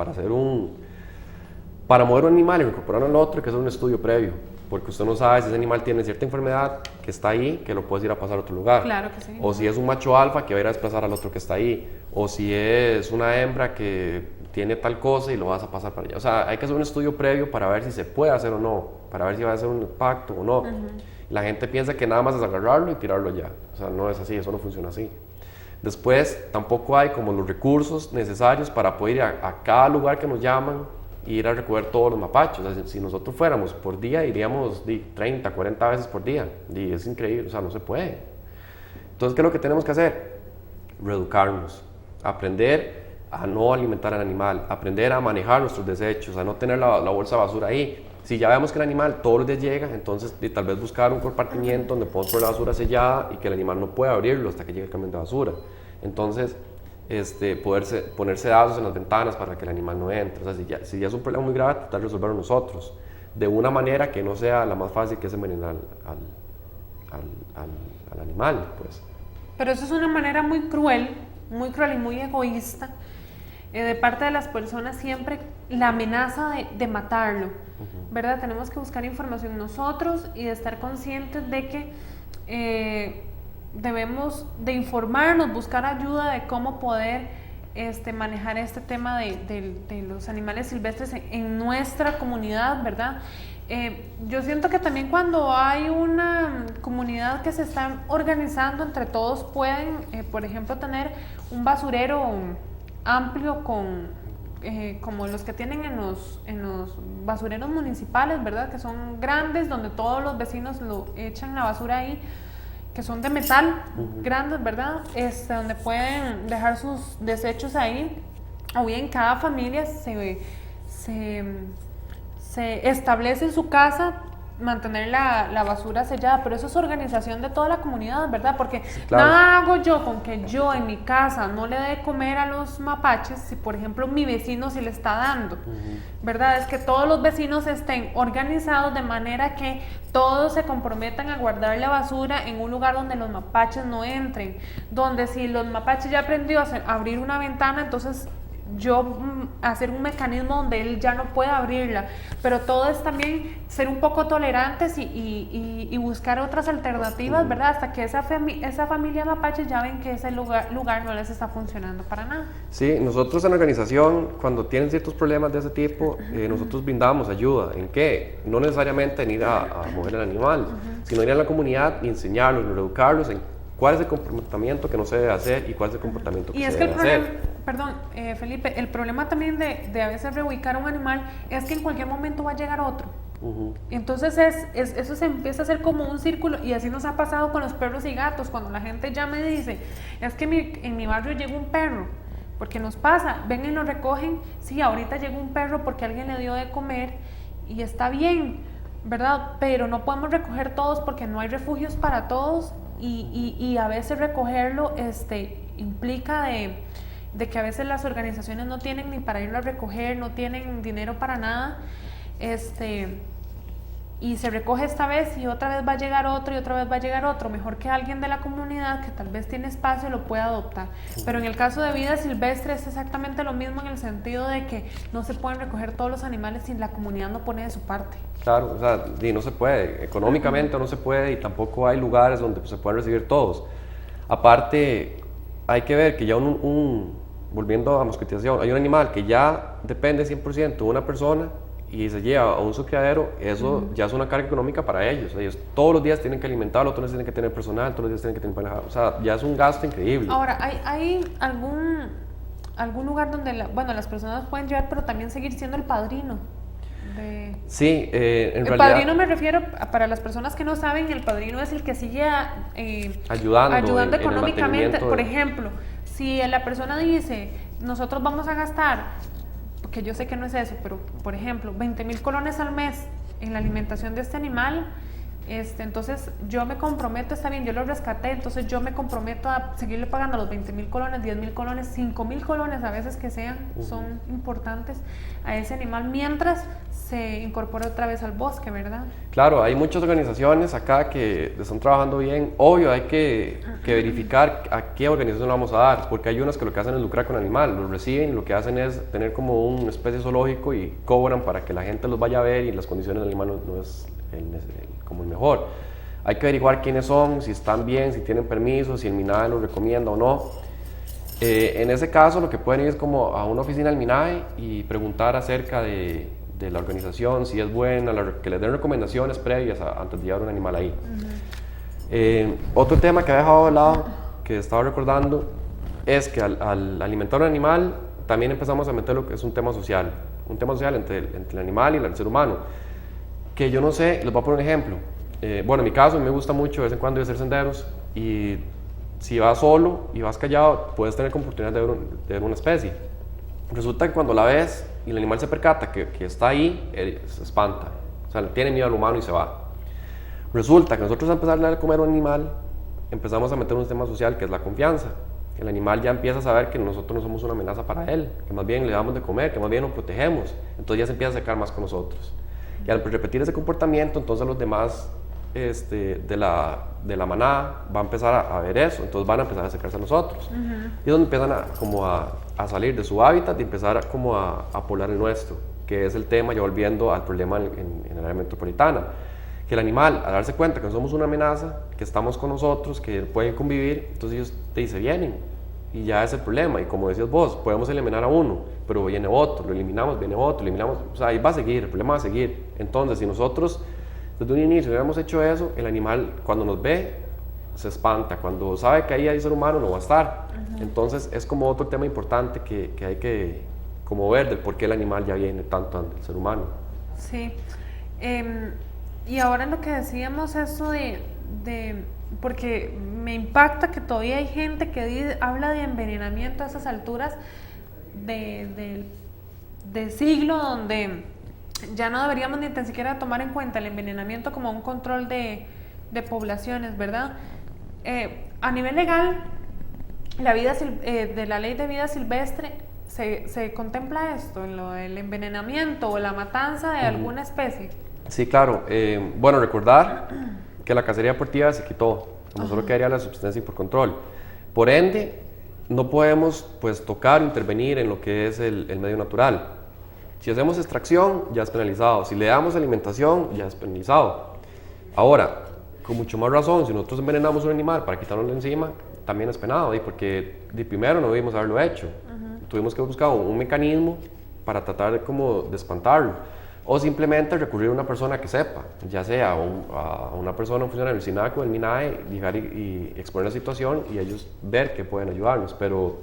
para mover un animal y incorporarlo al otro, hay que hacer un estudio previo. Porque usted no sabe si ese animal tiene cierta enfermedad que está ahí, que lo puedes ir a pasar a otro lugar. Claro que sí. O si es un macho alfa que va a ir a desplazar al otro que está ahí. O si es una hembra que tiene tal cosa y lo vas a pasar para allá. O sea, hay que hacer un estudio previo para ver si se puede hacer o no, para ver si va a hacer un impacto o no. La gente piensa que nada más es agarrarlo y tirarlo allá. O sea, no es así, eso no funciona así. Después, tampoco hay como los recursos necesarios para poder ir a cada lugar que nos llaman e ir a recoger todos los mapaches. O sea, si nosotros fuéramos por día, iríamos 30, 40 veces por día. Y es increíble, o sea, no se puede. Entonces, ¿qué es lo que tenemos que hacer? Reeducarnos, aprender a no alimentar al animal, aprender a manejar nuestros desechos, a no tener la bolsa de basura ahí. Si ya vemos que el animal todos los días llega, entonces tal vez buscar un compartimiento donde podemos poner la basura sellada y que el animal no pueda abrirlo hasta que llegue el camión de basura. Entonces, ponerse sedazos en las ventanas para que el animal no entre. O sea, si ya es un problema muy grave, tratar de resolverlo nosotros, de una manera que no sea la más fácil, que es envenenar al animal, pues. Pero eso es una manera muy cruel y muy egoísta de parte de las personas, siempre la amenaza de matarlo, ¿verdad? Tenemos que buscar información nosotros y de estar conscientes de que debemos de informarnos, buscar ayuda de cómo poder manejar este tema de los animales silvestres en nuestra comunidad, ¿verdad? Yo siento que también cuando hay una comunidad que se está organizando entre todos, pueden, por ejemplo, tener un basurero amplio como los que tienen en los basureros municipales, ¿verdad? Que son grandes, donde todos los vecinos lo echan la basura ahí, que son de metal, grandes, ¿verdad? Donde pueden dejar sus desechos ahí, o bien cada familia se establece en su casa mantener la basura sellada, pero eso es organización de toda la comunidad, ¿verdad? Porque claro, nada hago yo con que yo en mi casa no le dé de comer a los mapaches si, por ejemplo, mi vecino sí le está dando, ¿verdad? Es que todos los vecinos estén organizados de manera que todos se comprometan a guardar la basura en un lugar donde los mapaches no entren, donde si los mapaches ya aprendió a abrir una ventana, entonces yo hacer un mecanismo donde él ya no pueda abrirla, pero todo es también ser un poco tolerantes y buscar otras alternativas, ¿verdad? Hasta que esa familia mapache ya ven que ese lugar no les está funcionando para nada. Sí, nosotros en la organización, cuando tienen ciertos problemas de ese tipo, nosotros brindamos ayuda. ¿En qué? No necesariamente en ir a mover el animal, sino ir a la comunidad y enseñarlos, reeducarlos en cuál es el comportamiento que no se debe hacer y cuál es el comportamiento que se debe hacer. Perdón, Felipe, el problema también de a veces reubicar un animal es que en cualquier momento va a llegar otro. Entonces eso se empieza a hacer como un círculo, y así nos ha pasado con los perros y gatos. Cuando la gente ya me dice, es que en mi barrio llegó un perro, porque nos pasa, ven y lo recogen, sí, ahorita llegó un perro porque alguien le dio de comer y está bien, ¿verdad? Pero no podemos recoger todos porque no hay refugios para todos, y a veces recogerlo implica de que a veces las organizaciones no tienen ni para irlo a recoger, no tienen dinero para nada, y se recoge esta vez y otra vez va a llegar otro y otra vez va a llegar otro. Mejor que alguien de la comunidad que tal vez tiene espacio lo pueda adoptar. Pero en el caso de vida silvestre es exactamente lo mismo, en el sentido de que no se pueden recoger todos los animales si la comunidad no pone de su parte. Claro, o sea, no se puede, económicamente no se puede, y tampoco hay lugares donde se puedan recibir todos. Aparte, hay que ver que ya volviendo a mosquiteación, hay un animal que ya depende 100% de una persona y se lleva a un subcriadero, eso ya es una carga económica para ellos. Ellos todos los días tienen que alimentarlo, todos los días tienen que tener personal, todos los días tienen que tener pareja, o sea, ya es un gasto increíble. Ahora, ¿hay algún lugar donde las personas pueden llevar, pero también seguir siendo el padrino? Sí, en realidad... El padrino, me refiero, para las personas que no saben, el padrino es el que sigue ayudando económicamente. Por ejemplo, si la persona dice, nosotros vamos a gastar, que yo sé que no es eso, pero por ejemplo, 20,000 colones al mes en la alimentación de este animal, entonces yo me comprometo, está bien, yo lo rescaté, entonces yo me comprometo a seguirle pagando los 20,000 colones, 10,000 colones, 5,000 colones a veces que sean, son importantes a ese animal mientras se incorpora otra vez al bosque, ¿verdad? Claro, hay muchas organizaciones acá que están trabajando bien. Obvio, hay que verificar a qué organización lo vamos a dar, porque hay unas que lo que hacen es lucrar con el animal, los reciben, lo que hacen es tener como una especie zoológico y cobran para que la gente los vaya a ver, y las condiciones del animal no es como el mejor. Hay que averiguar quiénes son, si están bien, si tienen permiso, si el MINAE los recomienda o no. En ese caso, lo que pueden ir es como a una oficina del MINAE y preguntar acerca de la organización, si es buena, que les den recomendaciones previas antes de llevar un animal ahí. Otro tema que había dejado de lado, que estaba recordando, es que al alimentar un animal también empezamos a meter lo que es un tema social entre el animal y el ser humano, que yo no sé, les voy a poner un ejemplo. Bueno, en mi caso me gusta mucho de vez en cuando ir a hacer senderos, y si vas solo y vas callado, puedes tener oportunidad de ver una especie. Resulta que cuando la ves y el animal se percata que está ahí, se espanta, o sea, tiene miedo al humano y se va. Resulta que nosotros, al empezar a comer un animal, empezamos a meter un tema social que es la confianza. El animal ya empieza a saber que nosotros no somos una amenaza para él, que más bien le damos de comer, que más bien lo protegemos. Entonces ya se empieza a acercar más con nosotros. Y al repetir ese comportamiento, entonces los demás de la manada va a empezar a ver eso, entonces van a empezar a acercarse a nosotros. Y es donde empiezan a salir de su hábitat y empezar a poblar el nuestro, que es el tema, ya volviendo al problema en el área metropolitana. Que el animal, al darse cuenta que no somos una amenaza, que estamos con nosotros, que pueden convivir, entonces ellos te dicen, vienen, y ya es el problema. Y como decías vos, podemos eliminar a uno, pero viene otro, lo eliminamos, viene otro, lo eliminamos, o sea, ahí va a seguir, el problema va a seguir. Entonces, si nosotros desde un inicio hubiéramos hecho eso, el animal cuando nos ve se espanta, cuando sabe que ahí hay ser humano no va a estar. Entonces es como otro tema importante que hay que como ver del por qué el animal ya viene tanto ante el ser humano. Sí, y ahora lo que decíamos eso porque me impacta que todavía hay gente que habla de envenenamiento a esas alturas de siglo, donde ya no deberíamos ni tan siquiera tomar en cuenta el envenenamiento como un control de poblaciones, ¿verdad? A nivel legal, de la ley de vida silvestre, ¿se contempla esto, el envenenamiento o la matanza de alguna especie? Sí, claro. Bueno, recordar que la cacería deportiva se quitó, como solo quedaría la subsistencia por control. Por ende, no podemos pues tocar o intervenir en lo que es el medio natural. Si hacemos extracción, ya es penalizado. Si le damos alimentación, ya es penalizado. Ahora, con mucho más razón, si nosotros envenenamos un animal para quitarlo de encima, también es penado, porque de primero no debimos haberlo hecho. Tuvimos que buscar un mecanismo para tratar de espantarlo. O simplemente recurrir a una persona que sepa, ya sea a una persona, un funcionario del SINAC o del MINAE, llegar y exponer la situación y ellos ver que pueden ayudarnos. Pero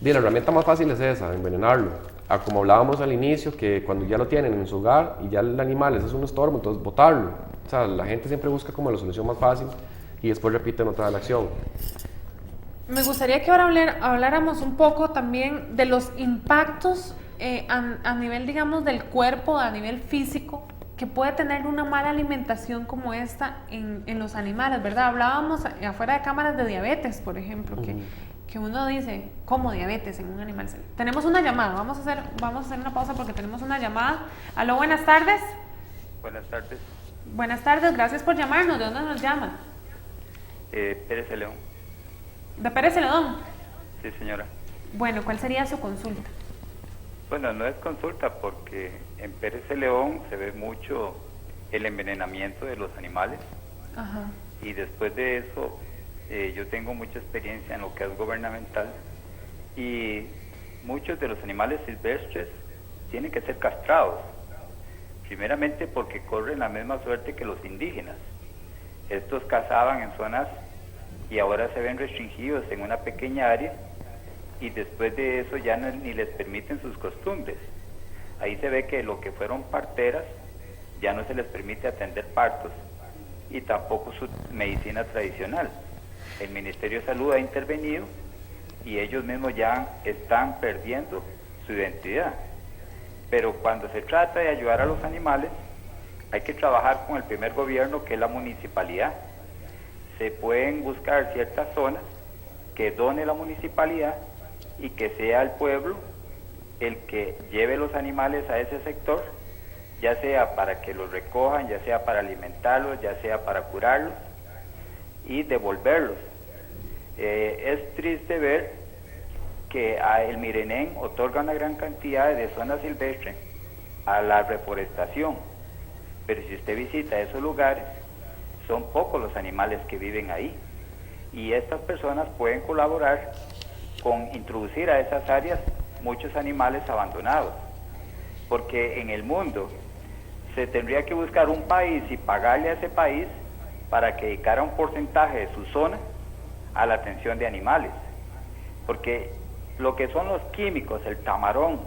la herramienta más fácil es esa, envenenarlo. Como hablábamos al inicio, que cuando ya lo tienen en su hogar y ya el animal es un estorbo, entonces botarlo. O sea, la gente siempre busca como la solución más fácil y después repiten otra vez la acción. Me gustaría que ahora habláramos un poco también de los impactos a nivel, digamos, del cuerpo, a nivel físico, que puede tener una mala alimentación como esta en los animales, ¿verdad? Hablábamos afuera de cámaras de diabetes, por ejemplo, que uno dice, ¿cómo diabetes en un animal? Tenemos una llamada, vamos a hacer una pausa porque tenemos una llamada. Aló, buenas tardes. Buenas tardes. Buenas tardes, gracias por llamarnos. ¿De dónde nos llama? Pérez de León. ¿De Pérez de León? Sí, señora. Bueno, ¿cuál sería su consulta? Bueno, no es consulta porque en Pérez de León se ve mucho el envenenamiento de los animales. Ajá. Y después de eso, yo tengo mucha experiencia en lo que es gubernamental y muchos de los animales silvestres tienen que ser castrados. Primeramente porque corren la misma suerte que los indígenas. Estos cazaban en zonas y ahora se ven restringidos en una pequeña área y después de eso ya ni les permiten sus costumbres. Ahí se ve que lo que fueron parteras ya no se les permite atender partos y tampoco su medicina tradicional. El Ministerio de Salud ha intervenido y ellos mismos ya están perdiendo su identidad. Pero cuando se trata de ayudar a los animales, hay que trabajar con el primer gobierno, que es la municipalidad. Se pueden buscar ciertas zonas que done la municipalidad y que sea el pueblo el que lleve los animales a ese sector, ya sea para que los recojan, ya sea para alimentarlos, ya sea para curarlos y devolverlos. Es triste ver que el Mirenén otorga una gran cantidad de zona silvestre a la reforestación, pero si usted visita esos lugares, son pocos los animales que viven ahí, y estas personas pueden colaborar con introducir a esas áreas muchos animales abandonados, porque en el mundo se tendría que buscar un país y pagarle a ese país para que dedicara un porcentaje de su zona a la atención de animales, porque lo que son los químicos, el tamarón,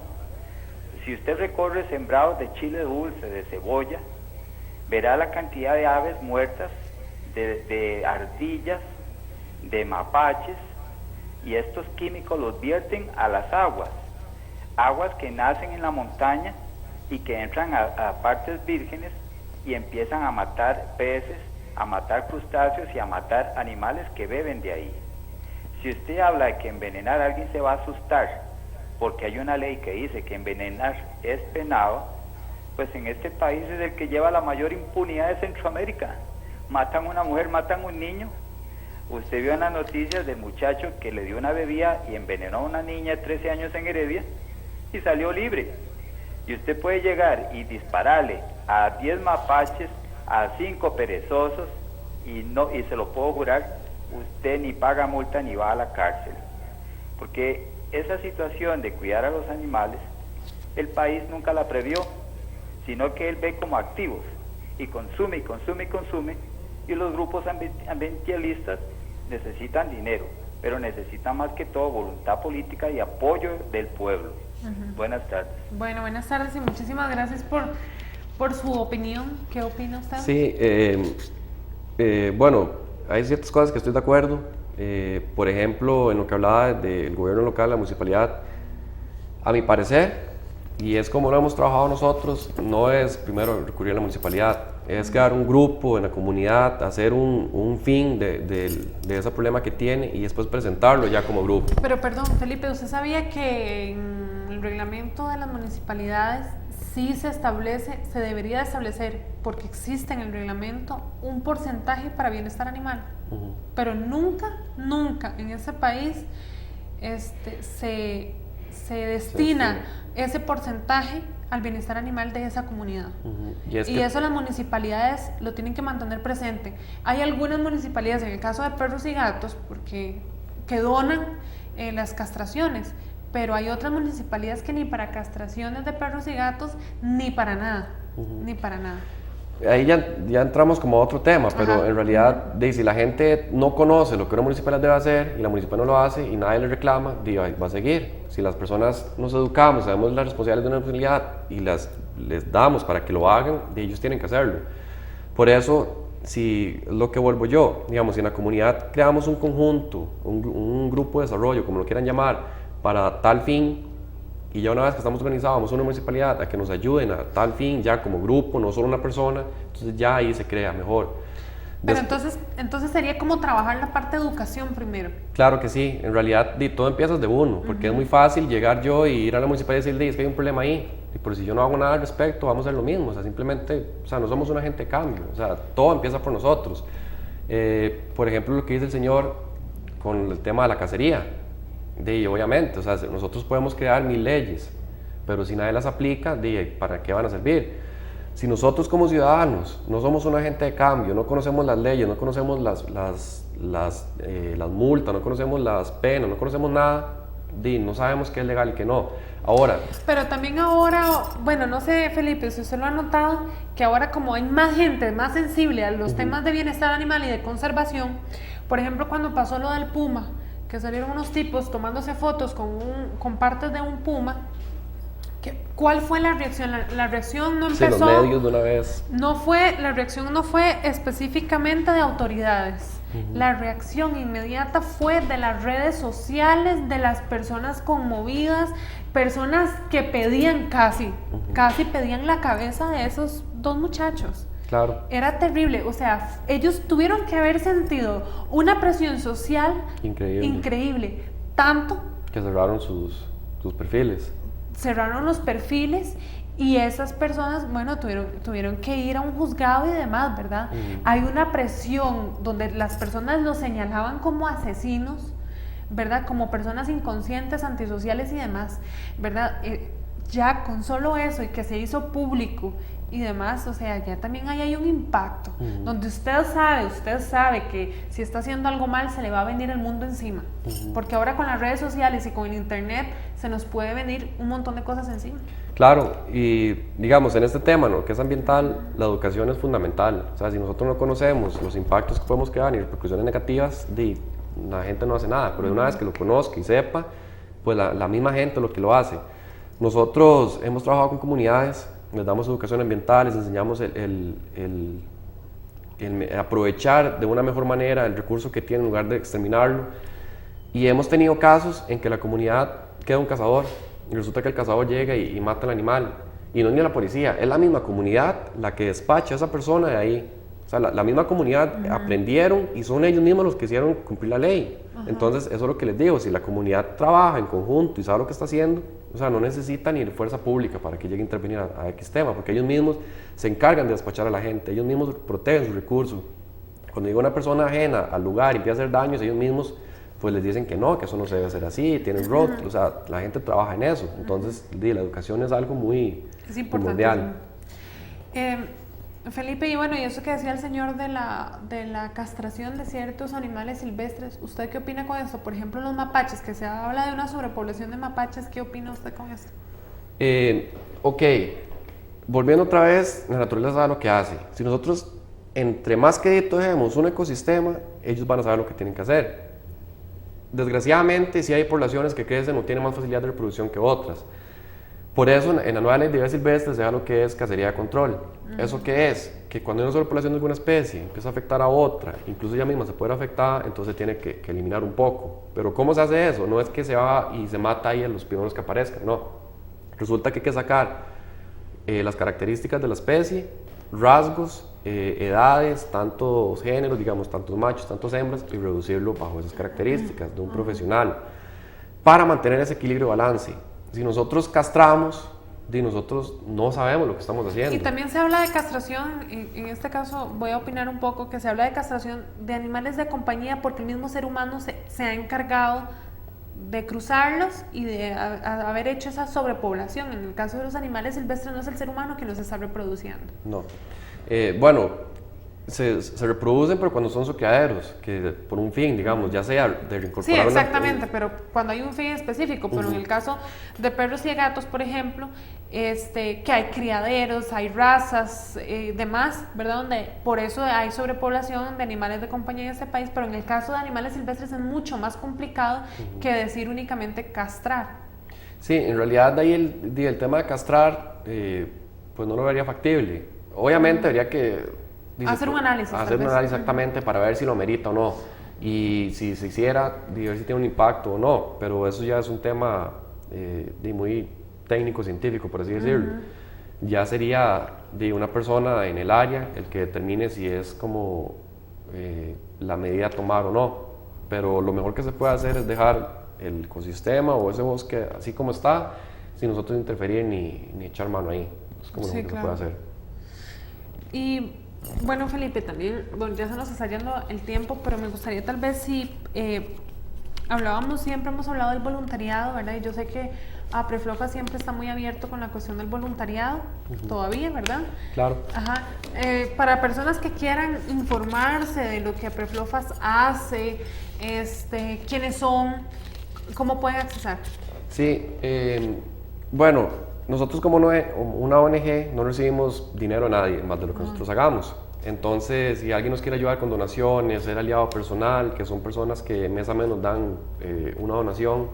si usted recorre sembrados de chile dulce, de cebolla, verá la cantidad de aves muertas, de ardillas, de mapaches, y estos químicos los vierten a las aguas que nacen en la montaña y que entran a partes vírgenes y empiezan a matar peces, a matar crustáceos y a matar animales que beben de ahí. Si usted habla de que envenenar a alguien se va a asustar, porque hay una ley que dice que envenenar es penado, pues en este país es el que lleva la mayor impunidad de Centroamérica. Matan a una mujer, matan a un niño. Usted vio en las noticias del muchacho que le dio una bebida y envenenó a una niña de 13 años en Heredia y salió libre. Y usted puede llegar y dispararle a 10 mapaches, a 5 perezosos, y se lo puedo jurar, usted ni paga multa ni va a la cárcel. Porque esa situación de cuidar a los animales, el país nunca la previó, sino que él ve como activos, y consume, y consume, y consume, y los grupos ambientalistas necesitan dinero, pero necesitan más que todo voluntad política y apoyo del pueblo. Buenas tardes. Bueno, buenas tardes y muchísimas gracias por su opinión. ¿Qué opina usted? Sí, bueno, hay ciertas cosas que estoy de acuerdo. Por ejemplo, en lo que hablaba del gobierno local, la municipalidad, a mi parecer, y es como lo hemos trabajado nosotros, no es primero recurrir a la municipalidad, es crear un grupo en la comunidad, hacer un fin de ese problema que tiene y después presentarlo ya como grupo. Pero perdón, Felipe, ¿usted sabía que en el reglamento de las municipalidades sí se debería establecer, porque existe en el reglamento, un porcentaje para bienestar animal? Pero nunca en ese país se destina ese porcentaje al bienestar animal de esa comunidad. Y eso las municipalidades lo tienen que mantener presente. Hay algunas municipalidades, en el caso de perros y gatos, que donan las castraciones, pero hay otras municipalidades que ni para castraciones de perros y gatos, ni para nada, ni para nada. Ahí ya entramos como a otro tema, pero en realidad, si la gente no conoce lo que una municipalidad debe hacer y la municipalidad no lo hace y nadie le reclama, va a seguir. Si las personas nos educamos, sabemos las responsabilidades de una municipalidad y les damos para que lo hagan, ellos tienen que hacerlo. Por eso, si lo que vuelvo yo, digamos, si en la comunidad creamos un conjunto, un grupo de desarrollo, como lo quieran llamar, para tal fin, y ya una vez que estamos organizados, vamos a una municipalidad a que nos ayuden a tal fin, ya como grupo, no solo una persona, entonces ya ahí se crea mejor. Pero entonces sería como trabajar la parte de educación primero. Claro que sí, en realidad todo empieza desde uno, porque es muy fácil llegar yo y ir a la municipalidad y decirle, es que hay un problema ahí, y por si yo no hago nada al respecto, vamos a hacer lo mismo, o sea, simplemente, o sea, no somos un agente de cambio, o sea, todo empieza por nosotros. Por ejemplo, lo que dice el señor con el tema de la cacería, obviamente, o sea, nosotros podemos crear 1000 leyes, pero si nadie las aplica, ¿para qué van a servir? Si nosotros como ciudadanos no somos un agente de cambio, no conocemos las leyes, no conocemos las multas, no conocemos las penas, no conocemos nada, no sabemos qué es legal y qué no. Ahora... Pero también ahora, bueno, no sé, Felipe, si usted lo ha notado, que ahora como hay más gente más sensible a los temas de bienestar animal y de conservación, por ejemplo, cuando pasó lo del puma, que salieron unos tipos tomándose fotos con partes de un puma, ¿cuál fue la reacción? La reacción no empezó... Sí, los medios de una vez. La reacción no fue específicamente de autoridades. La reacción inmediata fue de las redes sociales, de las personas conmovidas, personas que pedían casi pedían la cabeza de esos 2 muchachos. Claro. Era terrible, o sea, ellos tuvieron que haber sentido una presión social increíble, tanto que cerraron sus perfiles. Cerraron los perfiles y esas personas, bueno, tuvieron que ir a un juzgado y demás, ¿verdad? Hay una presión donde las personas los señalaban como asesinos, ¿verdad? Como personas inconscientes, antisociales y demás, ¿verdad? Ya con solo eso y que se hizo público y demás, o sea, ya también ahí hay un impacto, donde usted sabe que si está haciendo algo mal se le va a venir el mundo encima, porque ahora con las redes sociales y con el internet se nos puede venir un montón de cosas encima. Claro, y digamos, en este tema, ¿no?, que es ambiental, la educación es fundamental. O sea, si nosotros no conocemos los impactos que podemos crear y repercusiones negativas, la gente no hace nada, pero una vez que lo conozca y sepa, pues la misma gente lo que lo hace. Nosotros hemos trabajado con comunidades, les damos educación ambiental, les enseñamos el aprovechar de una mejor manera el recurso que tienen en lugar de exterminarlo, y hemos tenido casos en que la comunidad queda un cazador y resulta que el cazador llega y mata al animal, y no es ni la policía, es la misma comunidad la que despacha a esa persona de ahí. O sea, la misma comunidad aprendieron y son ellos mismos los que hicieron cumplir la ley. Entonces, eso es lo que les digo, si la comunidad trabaja en conjunto y sabe lo que está haciendo, o sea, no necesita ni fuerza pública para que llegue a intervenir a X tema, porque ellos mismos se encargan de despachar a la gente, ellos mismos protegen sus recursos. Cuando llega una persona ajena al lugar y empieza a hacer daños, ellos mismos pues les dicen que no, que eso no se debe hacer así, tienen rótulos, o sea, la gente trabaja en eso. Entonces, la educación es algo muy primordial. Felipe, y bueno, y eso que decía el señor de la castración de ciertos animales silvestres, ¿usted qué opina con esto? Por ejemplo, los mapaches, que se habla de una sobrepoblación de mapaches, ¿qué opina usted con esto? Ok, volviendo otra vez, la naturaleza sabe lo que hace. Si nosotros, entre más quedito dejemos un ecosistema, ellos van a saber lo que tienen que hacer. Desgraciadamente, sí hay poblaciones que crecen o tienen más facilidad de reproducción que otras. Por eso, en la nueva ley de vida silvestre se da lo que es cacería de control. ¿Eso qué es? Que cuando hay una sobrepoblación de alguna especie empieza a afectar a otra, incluso ella misma se puede afectar, entonces tiene que eliminar un poco. Pero ¿cómo se hace eso? No es que se va y se mata ahí a los primeros que aparezcan, no. Resulta que hay que sacar las características de la especie, rasgos, edades, tantos géneros, digamos, tantos machos, tantos hembras, y reducirlo bajo esas características de un profesional para mantener ese equilibrio y balance. Si nosotros castramos, nosotros no sabemos lo que estamos haciendo. Y también se habla de castración, en este caso voy a opinar un poco, que se habla de castración de animales de compañía porque el mismo ser humano se ha encargado de cruzarlos y de haber hecho esa sobrepoblación. En el caso de los animales silvestres no es el ser humano quien los está reproduciendo. No. Bueno, se reproducen, pero cuando son criaderos, que por un fin, digamos, ya sea de reincorporar. Sí, exactamente, pero cuando hay un fin específico, pero en el caso de perros y de gatos, por ejemplo, que hay criaderos, hay razas, demás, ¿verdad? Donde por eso hay sobrepoblación de animales de compañía en este país, pero en el caso de animales silvestres es mucho más complicado que decir únicamente castrar. Sí, en realidad de ahí el tema de castrar, pues no lo vería factible. Obviamente habría que hacer un análisis. Hacer un análisis exactamente para ver si lo merita o no. Y si se hiciera, ver si tiene un impacto o no. Pero eso ya es un tema muy técnico-científico, por así decirlo. Ya sería de una persona en el área el que determine si es como la medida a tomar o no. Pero lo mejor que se puede hacer es dejar el ecosistema o ese bosque así como está, sin nosotros interferir ni echar mano ahí. Es como lo mejor que se puede hacer. Y bueno, Felipe, también, bueno, ya se nos está yendo el tiempo, pero me gustaría tal vez si siempre hemos hablado del voluntariado, ¿verdad? Y yo sé que APREFLOFA siempre está muy abierto con la cuestión del voluntariado, todavía, ¿verdad? Claro. Ajá. Para personas que quieran informarse de lo que APREFLOFA hace, quiénes son, ¿cómo pueden accesar? Sí, bueno, nosotros como una ONG no recibimos dinero a nadie, más de lo que nosotros hagamos. Entonces, si alguien nos quiere ayudar con donaciones, ser aliado personal, que son personas que mes a mes nos dan una donación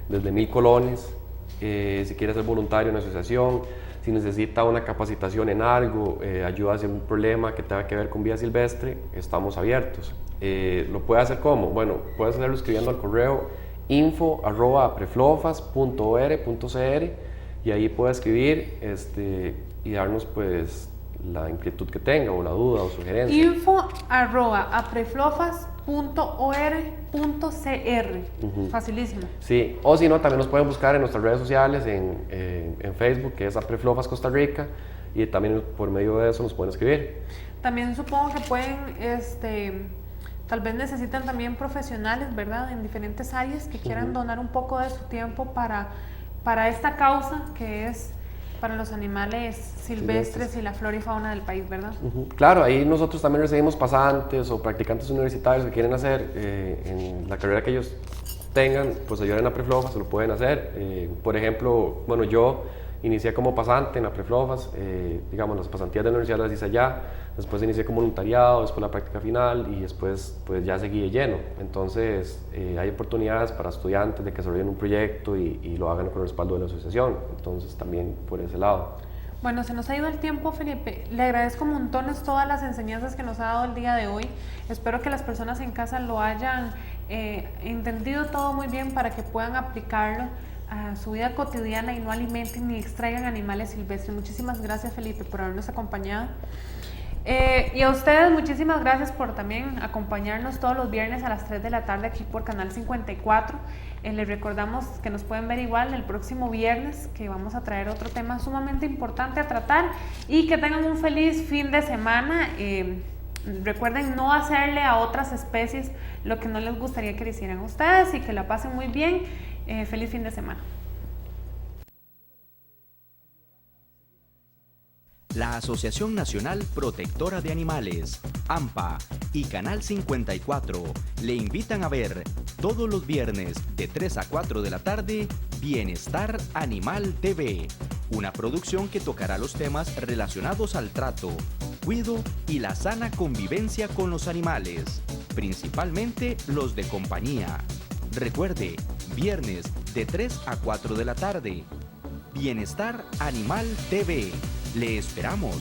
desde 1,000 colones, si quiere ser voluntario en una asociación, si necesita una capacitación en algo, ayuda hacia un problema que tenga que ver con vida silvestre, estamos abiertos. ¿Lo puede hacer cómo? Bueno, puede hacerlo escribiendo al correo info@apreflofas.or.cr y ahí puede escribir y darnos pues la inquietud que tenga o la duda o sugerencia. info@apreflofas.or.cr. Facilísimo. Sí, o si no, también nos pueden buscar en nuestras redes sociales, en Facebook, que es APREFLOFAS Costa Rica, y también por medio de eso nos pueden escribir. También supongo que pueden, tal vez necesitan también profesionales, ¿verdad?, en diferentes áreas que quieran donar un poco de su tiempo para esta causa que es para los animales silvestres y la flora y fauna del país, ¿verdad? Claro, ahí nosotros también recibimos pasantes o practicantes universitarios que quieren hacer en la carrera que ellos tengan, pues ayudar en APREFLOFAS, se lo pueden hacer. Por ejemplo, bueno, yo inicié como pasante en APREFLOFAS, digamos, las pasantías de la universidad las hice allá, después inicié como voluntariado, después la práctica final y después pues ya seguí de lleno. Entonces hay oportunidades para estudiantes de que desarrollen un proyecto y lo hagan con el respaldo de la asociación, entonces también por ese lado. Bueno, se nos ha ido el tiempo, Felipe. Le agradezco montones todas las enseñanzas que nos ha dado el día de hoy. Espero que las personas en casa lo hayan entendido todo muy bien para que puedan aplicarlo a su vida cotidiana y no alimenten ni extraigan animales silvestres. Muchísimas gracias, Felipe, por habernos acompañado. Y a ustedes muchísimas gracias por también acompañarnos todos los viernes a las 3 de la tarde aquí por Canal 54. Les recordamos que nos pueden ver igual el próximo viernes, que vamos a traer otro tema sumamente importante a tratar, y que tengan un feliz fin de semana. Recuerden no hacerle a otras especies lo que no les gustaría que le hicieran a ustedes, y que la pasen muy bien. Feliz fin de semana. La Asociación Nacional Protectora de Animales, AMPA, y Canal 54 le invitan a ver todos los viernes de 3 a 4 de la tarde Bienestar Animal TV, una producción que tocará los temas relacionados al trato, cuidado y la sana convivencia con los animales, principalmente los de compañía. Recuerde, viernes de 3 a 4 de la tarde. Bienestar Animal TV. Le esperamos.